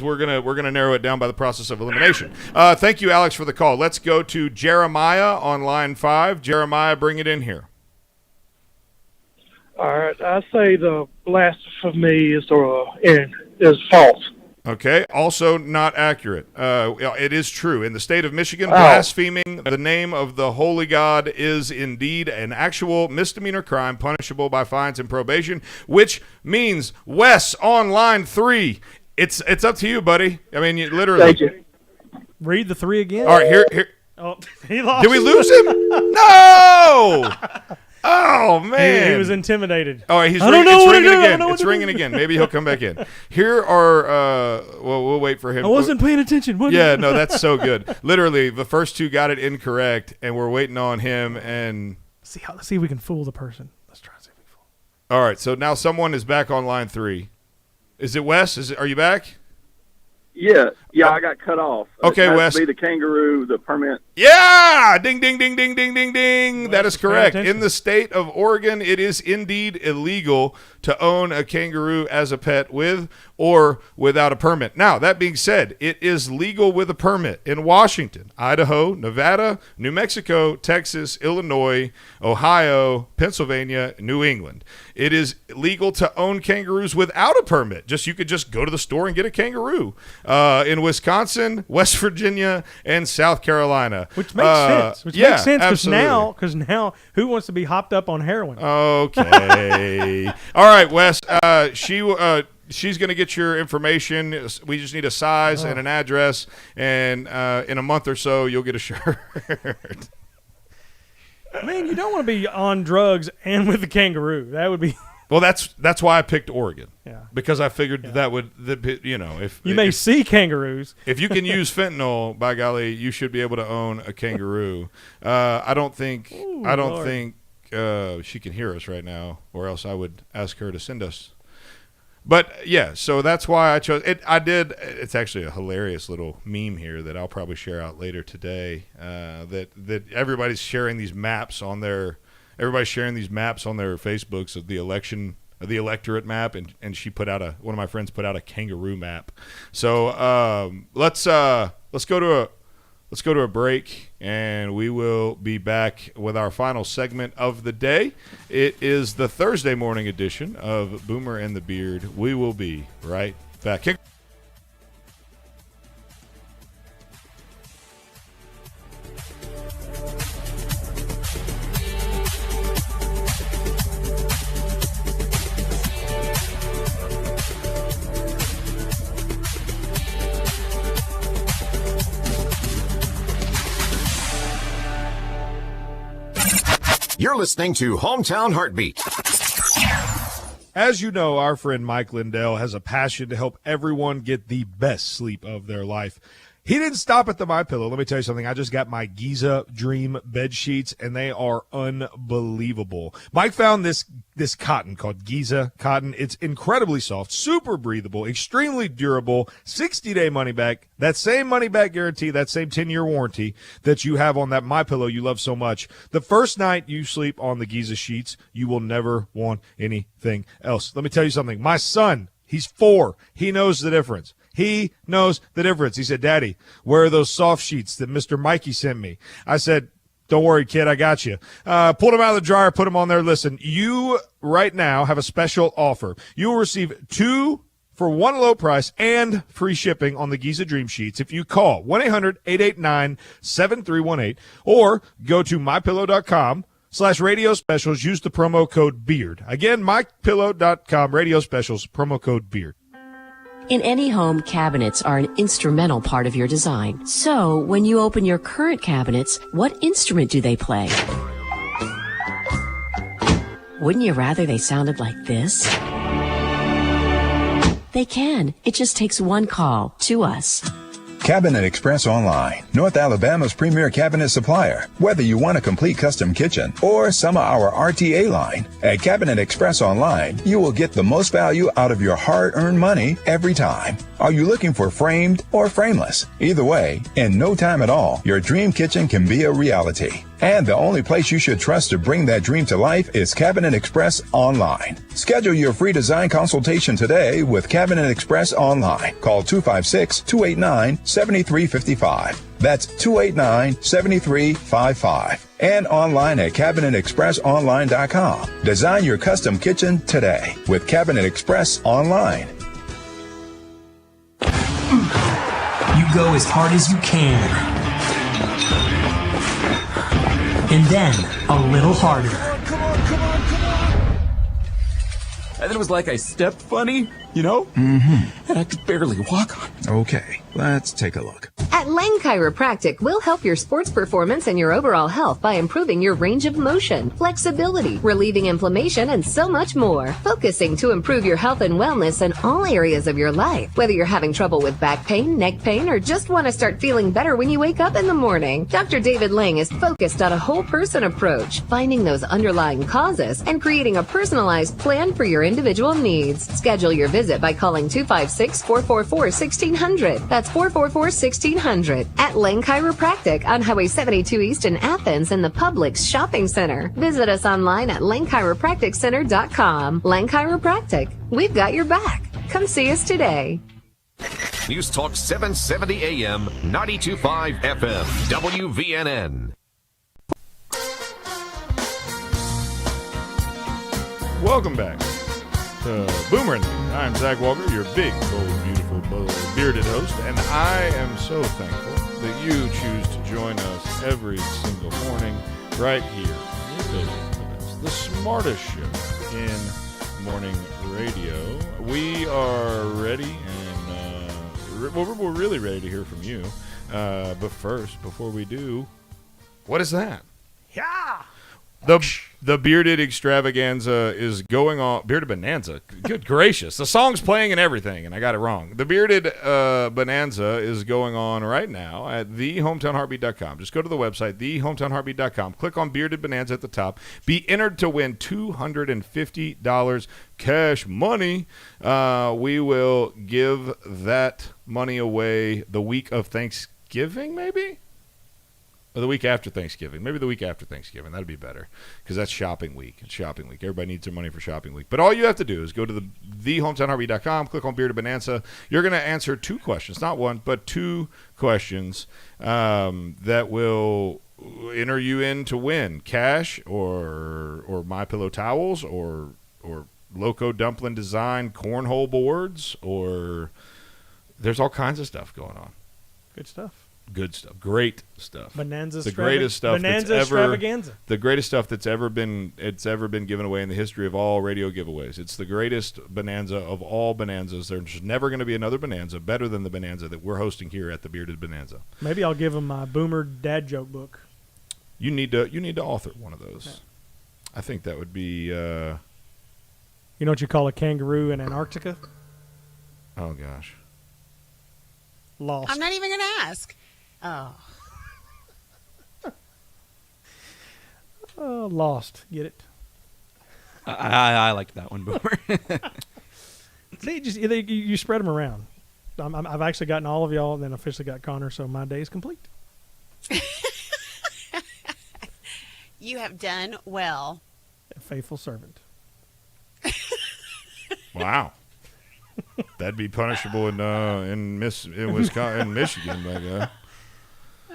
we're gonna narrow it down by the process of elimination. Thank you, Alex, for the call. Let's go to Jeremiah on line 5. Jeremiah, bring it in here. All right, I say the blasphemy is false. Okay, also not accurate. It is true. In the state of Michigan, blaspheming the name of the holy God is indeed an actual misdemeanor crime punishable by fines and probation, which means, Wes, on line 3, it's up to you, buddy. I mean, you literally. Thank you. Read the 3 again. All right, here. Oh, he lost. Did we lose him? No! Oh, man. He was intimidated. All right, it's ringing again. Maybe he'll come back in. Here are, we'll wait for him. I wasn't paying attention. Yeah, no, that's so good. Literally, the first 2 got it incorrect, and we're waiting on him. And let's see if we can fool the person. Let's try to see if we can fool. All right, so now someone is back on line 3. Is it Wes? Are you back? Yeah, I got cut off. Okay, Wes. Be the kangaroo, the permit. Yeah! Ding, ding, ding, ding, ding, ding, ding. That is correct. In the state of Oregon, it is indeed illegal to own a kangaroo as a pet with or without a permit. Now, that being said, it is legal with a permit in Washington, Idaho, Nevada, New Mexico, Texas, Illinois, Ohio, Pennsylvania, New England. It is legal to own kangaroos without a permit. You could just go to the store and get a kangaroo. In Wisconsin, West Virginia, and South Carolina. Which makes sense. Makes sense because absolutely. now who wants to be hopped up on heroin? Okay. All right, Wes. She's going to get your information. We just need a size and an address, and in a month or so, you'll get a shirt. Man, you don't want to be on drugs and with a kangaroo. That would be. Well, that's why I picked Oregon. Yeah. Because I figured that would, if you may see kangaroos. If you can use fentanyl, by golly, you should be able to own a kangaroo. I don't think she can hear us right now, or else I would ask her to send us. But yeah, so that's why I chose it. It's actually a hilarious little meme here that I'll probably share out later today. That everybody's sharing these maps on their. Everybody's sharing these maps on their Facebooks of the electorate map, and one of my friends put out a kangaroo map. So let's go to a break, and we will be back with our final segment of the day. It is the Thursday morning edition of Boomer and the Beard. We will be right back. You're listening to Hometown Heartbeat. As you know, our friend Mike Lindell has a passion to help everyone get the best sleep of their life. He didn't stop at the MyPillow. Let me tell you something. I just got my Giza Dream bed sheets, and they are unbelievable. Mike found this cotton called Giza cotton. It's incredibly soft, super breathable, extremely durable, 60-day money back. That same money back guarantee, that same 10-year warranty that you have on that MyPillow you love so much. The first night you sleep on the Giza sheets, you will never want anything else. Let me tell you something. My son, he's 4. He knows the difference. He knows the difference. He said, Daddy, where are those soft sheets that Mr. Mikey sent me? I said, don't worry, kid, I got you. Pulled them out of the dryer, put them on there. Listen, you right now have a special offer. You will receive 2 for 1 low price and free shipping on the Giza Dream Sheets if you call 1-800-889-7318 or go to mypillow.com/radio specials. Use the promo code BEARD. Again, mypillow.com, radio specials, promo code BEARD. In any home, cabinets are an instrumental part of your design. So, when you open your current cabinets, what instrument do they play? Wouldn't you rather they sounded like this? They can. It just takes one call to us. Cabinet Express Online, North Alabama's premier cabinet supplier. Whether you want a complete custom kitchen or some of our RTA line, at Cabinet Express Online, you will get the most value out of your hard-earned money every time. Are you looking for framed or frameless? Either way, in no time at all, your dream kitchen can be a reality. And the only place you should trust to bring that dream to life is Cabinet Express Online. Schedule your free design consultation today with Cabinet Express Online. Call 256-289-7355. That's 289-7355. And online at CabinetExpressOnline.com. Design your custom kitchen today with Cabinet Express Online. You go as hard as you can. And then a little harder. And then it was like I stepped funny, you know? Mm-hmm. And I could barely walk on it. Okay, let's take a look. At Lang Chiropractic, we'll help your sports performance and your overall health by improving your range of motion, flexibility, relieving inflammation, and so much more. Focusing to improve your health and wellness in all areas of your life. Whether you're having trouble with back pain, neck pain, or just want to start feeling better when you wake up in the morning, Dr. David Lang is focused on a whole person approach, finding those underlying causes and creating a personalized plan for your individual needs. Schedule your visit by calling 256-444-1600. That's 444-1600. At Lang Chiropractic on Highway 72 East in Athens in the Publix Shopping Center. Visit us online at langchiropracticcenter.com. Lang Chiropractic, we've got your back. Come see us today. News Talk 770 AM, 92.5 FM, WVNN. Welcome back to Boomer and Me. I'm Zach Walker, your big, bold, beautiful, bearded host, and I am so thankful that you choose to join us every single morning right here on your favorite, the smartest show in morning radio. We are ready, and we're really ready to hear from you. But first, before we do, what is that? Yeah. The Bearded Extravaganza is going on. Bearded Bonanza. Good gracious. The song's playing and everything, and I got it wrong. The Bearded Bonanza is going on right now at thehometownheartbeat.com. Just go to the website, thehometownheartbeat.com. Click on Bearded Bonanza at the top. Be entered to win $250 cash money. We will give that money away the week of Thanksgiving, maybe? Or the week after Thanksgiving. Maybe the week after Thanksgiving. That'd be better because that's shopping week. It's shopping week. Everybody needs their money for shopping week. But all you have to do is go to thehometownheartbeat.com, click on Bearded Bonanza. You're going to answer two questions. Not one, but two questions that will enter you in to win cash or MyPillow towels or Loco Dumpling Design cornhole boards, or there's all kinds of stuff going on. Good stuff. Good stuff, great stuff. Bonanza, the greatest stuff Bonanza that's extravaganza. The greatest stuff that's ever been given away in the history of all radio giveaways. It's the greatest bonanza of all bonanzas. There's never going to be another bonanza better than the bonanza that we're hosting here at the Bearded Bonanza. Maybe I'll give him my Boomer dad joke book. You need to author one of those. Yeah. I think that would be. You know what you call a kangaroo in Antarctica? Oh gosh. Lost. I'm not even going to ask. Oh. Lost. Get it? I liked that one, Boomer. You spread them around. I've actually gotten all of y'all and then officially got Connor, so my day is complete. You have done well. A faithful servant. Wow. That'd be punishable in Wisconsin, in Michigan, my guy.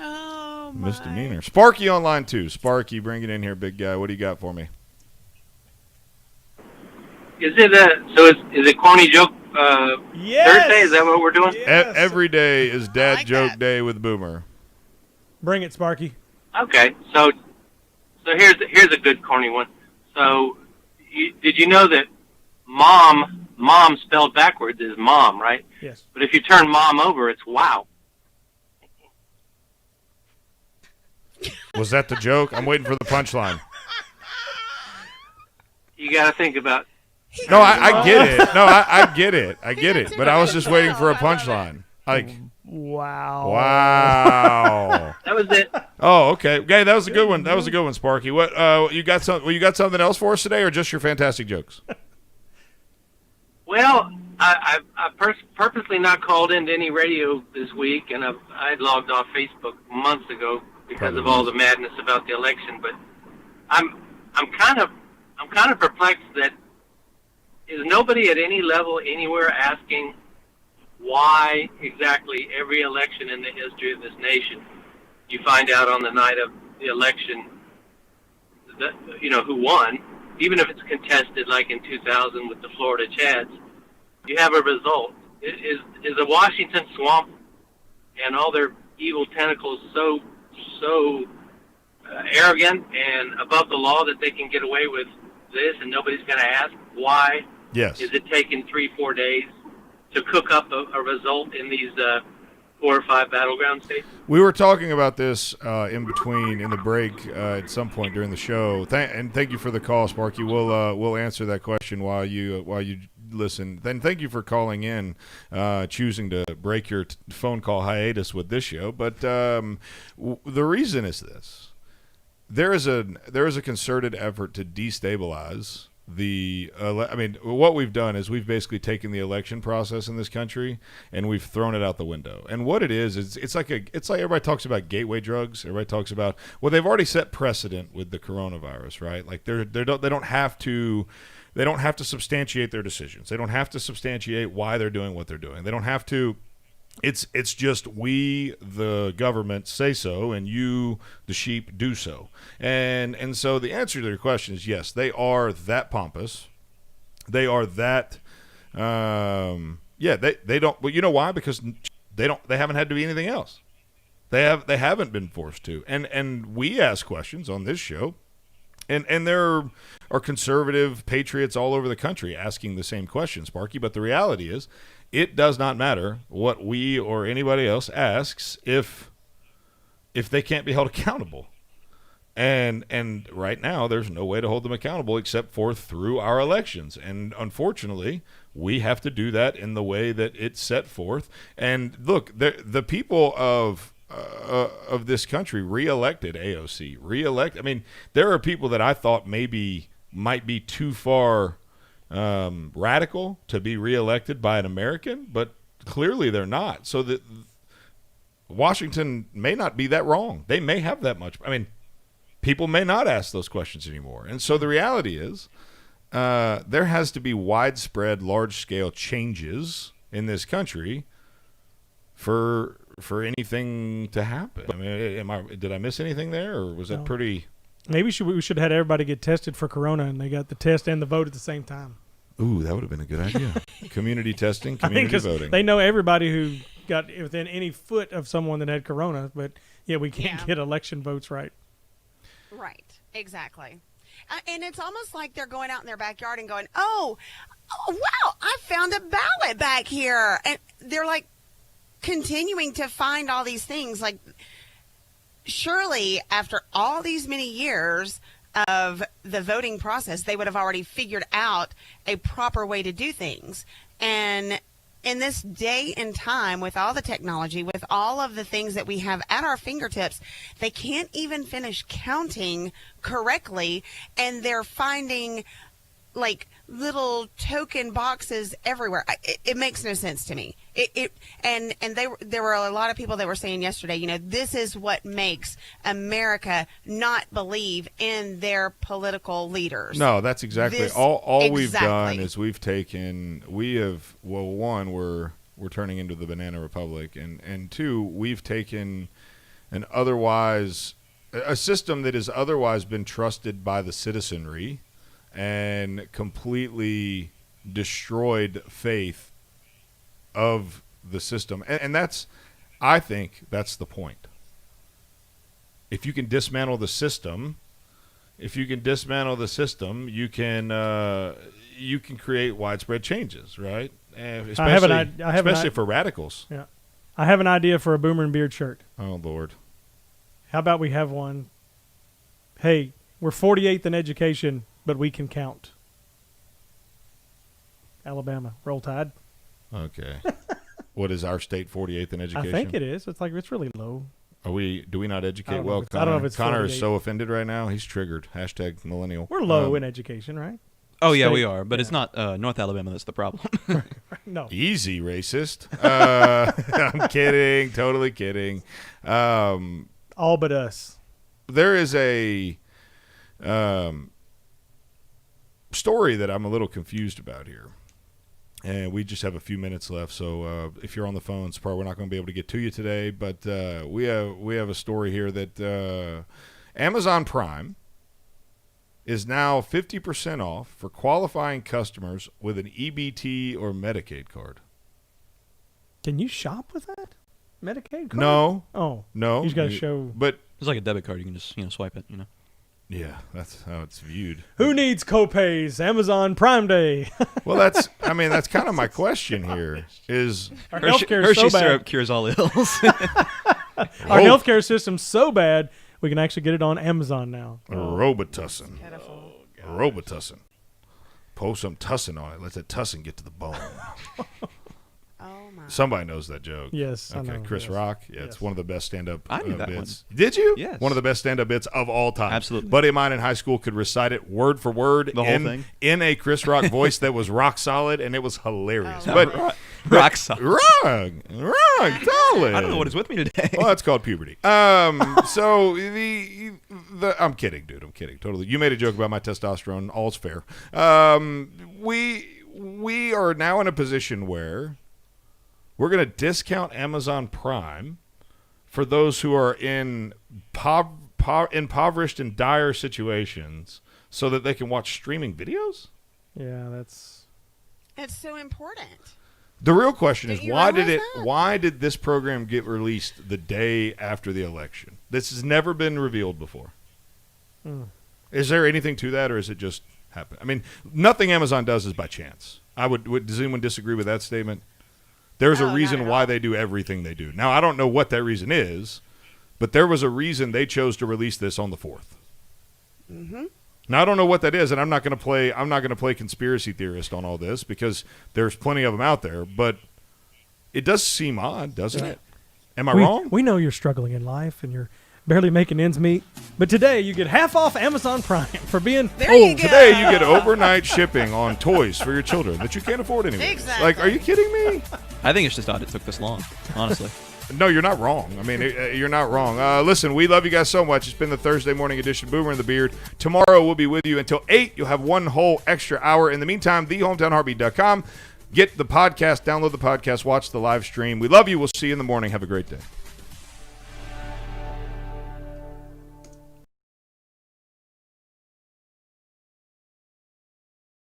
Oh, my. Misdemeanor. Sparky on line 2. Sparky, bring it in here, big guy. What do you got for me? Is it corny joke Thursday? Is that what we're doing? Yes. Every day is Dad Joke Day with Boomer. Bring it, Sparky. Okay, so here's a good corny one. So, did you know that mom spelled backwards is mom, right? Yes. But if you turn mom over, it's wow. Was that the joke? I'm waiting for the punchline. You got to think about. No, I get it. No, I get it. I get it. But I was just waiting for a punchline. Like, wow. That was it. Oh, okay. Okay, that was a good one. That was a good one, Sparky. What you got something else for us today, or just your fantastic jokes? Well, I purposely not called into any radio this week, and I logged off Facebook months ago because of all the madness about the election. But I'm kind of perplexed that is nobody at any level anywhere asking why exactly every election in the history of this nation you find out on the night of the election that, who won, even if it's contested like in 2000 with the Florida Chads, you have a result. Is the Washington swamp and all their evil tentacles so arrogant and above the law that they can get away with this and nobody's going to ask why? Yes. Is it taking 3-4 days to cook up a result in these 4 or 5 battleground states? We were talking about this in the break at some point during the show. And thank you for the call, Sparky. We'll answer that question while you listen. Then thank you for calling in, choosing to break your phone call hiatus with this show. But the reason is this: there is a concerted effort to destabilize what we've done is we've basically taken the election process in this country and we've thrown it out the window. And what it is it's like everybody talks about gateway drugs. Everybody talks about, well, they've already set precedent with the coronavirus, right? Like they don't have to substantiate their decisions. They don't have to substantiate why they're doing what they're doing. They don't have to. It's just we, the government, say so, and you, the sheep, do so. And so the answer to your question is yes, they are that pompous. They are that, they don't. Well, you know why? Because they haven't had to be anything else. They haven't been forced to. And we ask questions on this show. And there are conservative patriots all over the country asking the same question, Sparky. But the reality is, it does not matter what we or anybody else asks if they can't be held accountable. And right now, there's no way to hold them accountable except for through our elections. And unfortunately, we have to do that in the way that it's set forth. And look, the people of this country reelected AOC. I mean, there are people that I thought maybe might be too far radical to be reelected by an American, but clearly they're not. So that Washington may not be that wrong. They may have that much. I mean, people may not ask those questions anymore. And so the reality is there has to be widespread, large-scale changes in this country for anything to happen. I mean, did I miss anything there, or was that pretty? Maybe we should have had everybody get tested for corona, and they got the test and the vote at the same time. Ooh, that would have been a good idea. Community testing, community voting. They know everybody who got within any foot of someone that had corona, but we can't get election votes right. Right, exactly. And it's almost like they're going out in their backyard and going, oh, wow, I found a ballot back here. And they're like continuing to find all these things. Like, surely after all these many years of the voting process, they would have already figured out a proper way to do things. And in this day and time, with all the technology, with all of the things that we have at our fingertips, they can't even finish counting correctly, and they're finding like little token boxes everywhere. It makes no sense to me. There were a lot of people that were saying yesterday, this is what makes America not believe in their political leaders. No, that's exactly all we've done is we're turning into the banana republic, and two, we've taken a system that has otherwise been trusted by the citizenry and completely destroyed faith of the system. And I think that's the point. If you can dismantle the system, you can create widespread changes, right? Especially for radicals. Yeah. I have an idea for a Boomer and Beard shirt. Oh, Lord. How about we have one? Hey, we're 48th in education, but we can count. Alabama, roll Tide. Okay. What is our state 48th in education? I think it is. It's really low. Do we not educate well? I don't know if it's Connor 48. is so offended right now. He's triggered. # millennial. We're low in education, right? Oh, yeah, we are. But it's not North Alabama that's the problem. No. Easy, racist. I'm kidding. Totally kidding. All but us. There is a story that I'm a little confused about here. And we just have a few minutes left, so if you're on the phone, we're not going to be able to get to you today. But we have a story here that Amazon Prime is now 50% off for qualifying customers with an EBT or Medicaid card. Can you shop with that Medicaid card? No. Oh. No. You just got to show. But it's like a debit card. You can just swipe it. Yeah, that's how it's viewed. Who needs copays? Amazon Prime Day. Well, that's kind of my question here. Is our healthcare so bad? Syrup cures all ills. Our healthcare system's so bad we can actually get it on Amazon now. Robitussin. Robitussin. Pour some tussin on it. Let that tussin get to the bone. Somebody knows that joke. Yes. Okay, I know. Chris Rock. Yeah, it's one of the best stand-up I knew that bits. one. Did you? Yes. One of the best stand-up bits of all time. Absolutely. Buddy of mine in high school could recite it word for word the whole thing in a Chris Rock voice that was rock solid, and it was hilarious. Rock solid. Rock solid. I don't know what is with me today. Well, that's called puberty. So I'm kidding, dude. I'm kidding. Totally. You made a joke about my testosterone. All's fair. We are now in a position where we're going to discount Amazon Prime for those who are in impoverished and dire situations so that they can watch streaming videos? Yeah, it's so important. The real question is why why did this program get released the day after the election? This has never been revealed before. Is there anything to that, or is it just happen? I mean, nothing Amazon does is by chance. Does anyone disagree with that statement? There's a reason why they do everything they do. Now, I don't know what that reason is, but there was a reason they chose to release this on the 4th. Mm-hmm. Now, I don't know what that is, and I'm not going to play conspiracy theorist on all this because there's plenty of them out there, but it does seem odd, doesn't it? Am I wrong? We know you're struggling in life and you're barely making ends meet, but today you get half off Amazon Prime for being old. Today you get overnight shipping on toys for your children that you can't afford anymore. Exactly. Like, are you kidding me? I think it's just odd it took this long, honestly. No, you're not wrong. I mean, you're not wrong. Listen, we love you guys so much. It's been the Thursday morning edition, Boomer and the Beard. Tomorrow we'll be with you until 8. You'll have one whole extra hour. In the meantime, thehometownheartbeat.com. Get the podcast, download the podcast, watch the live stream. We love you. We'll see you in the morning. Have a great day.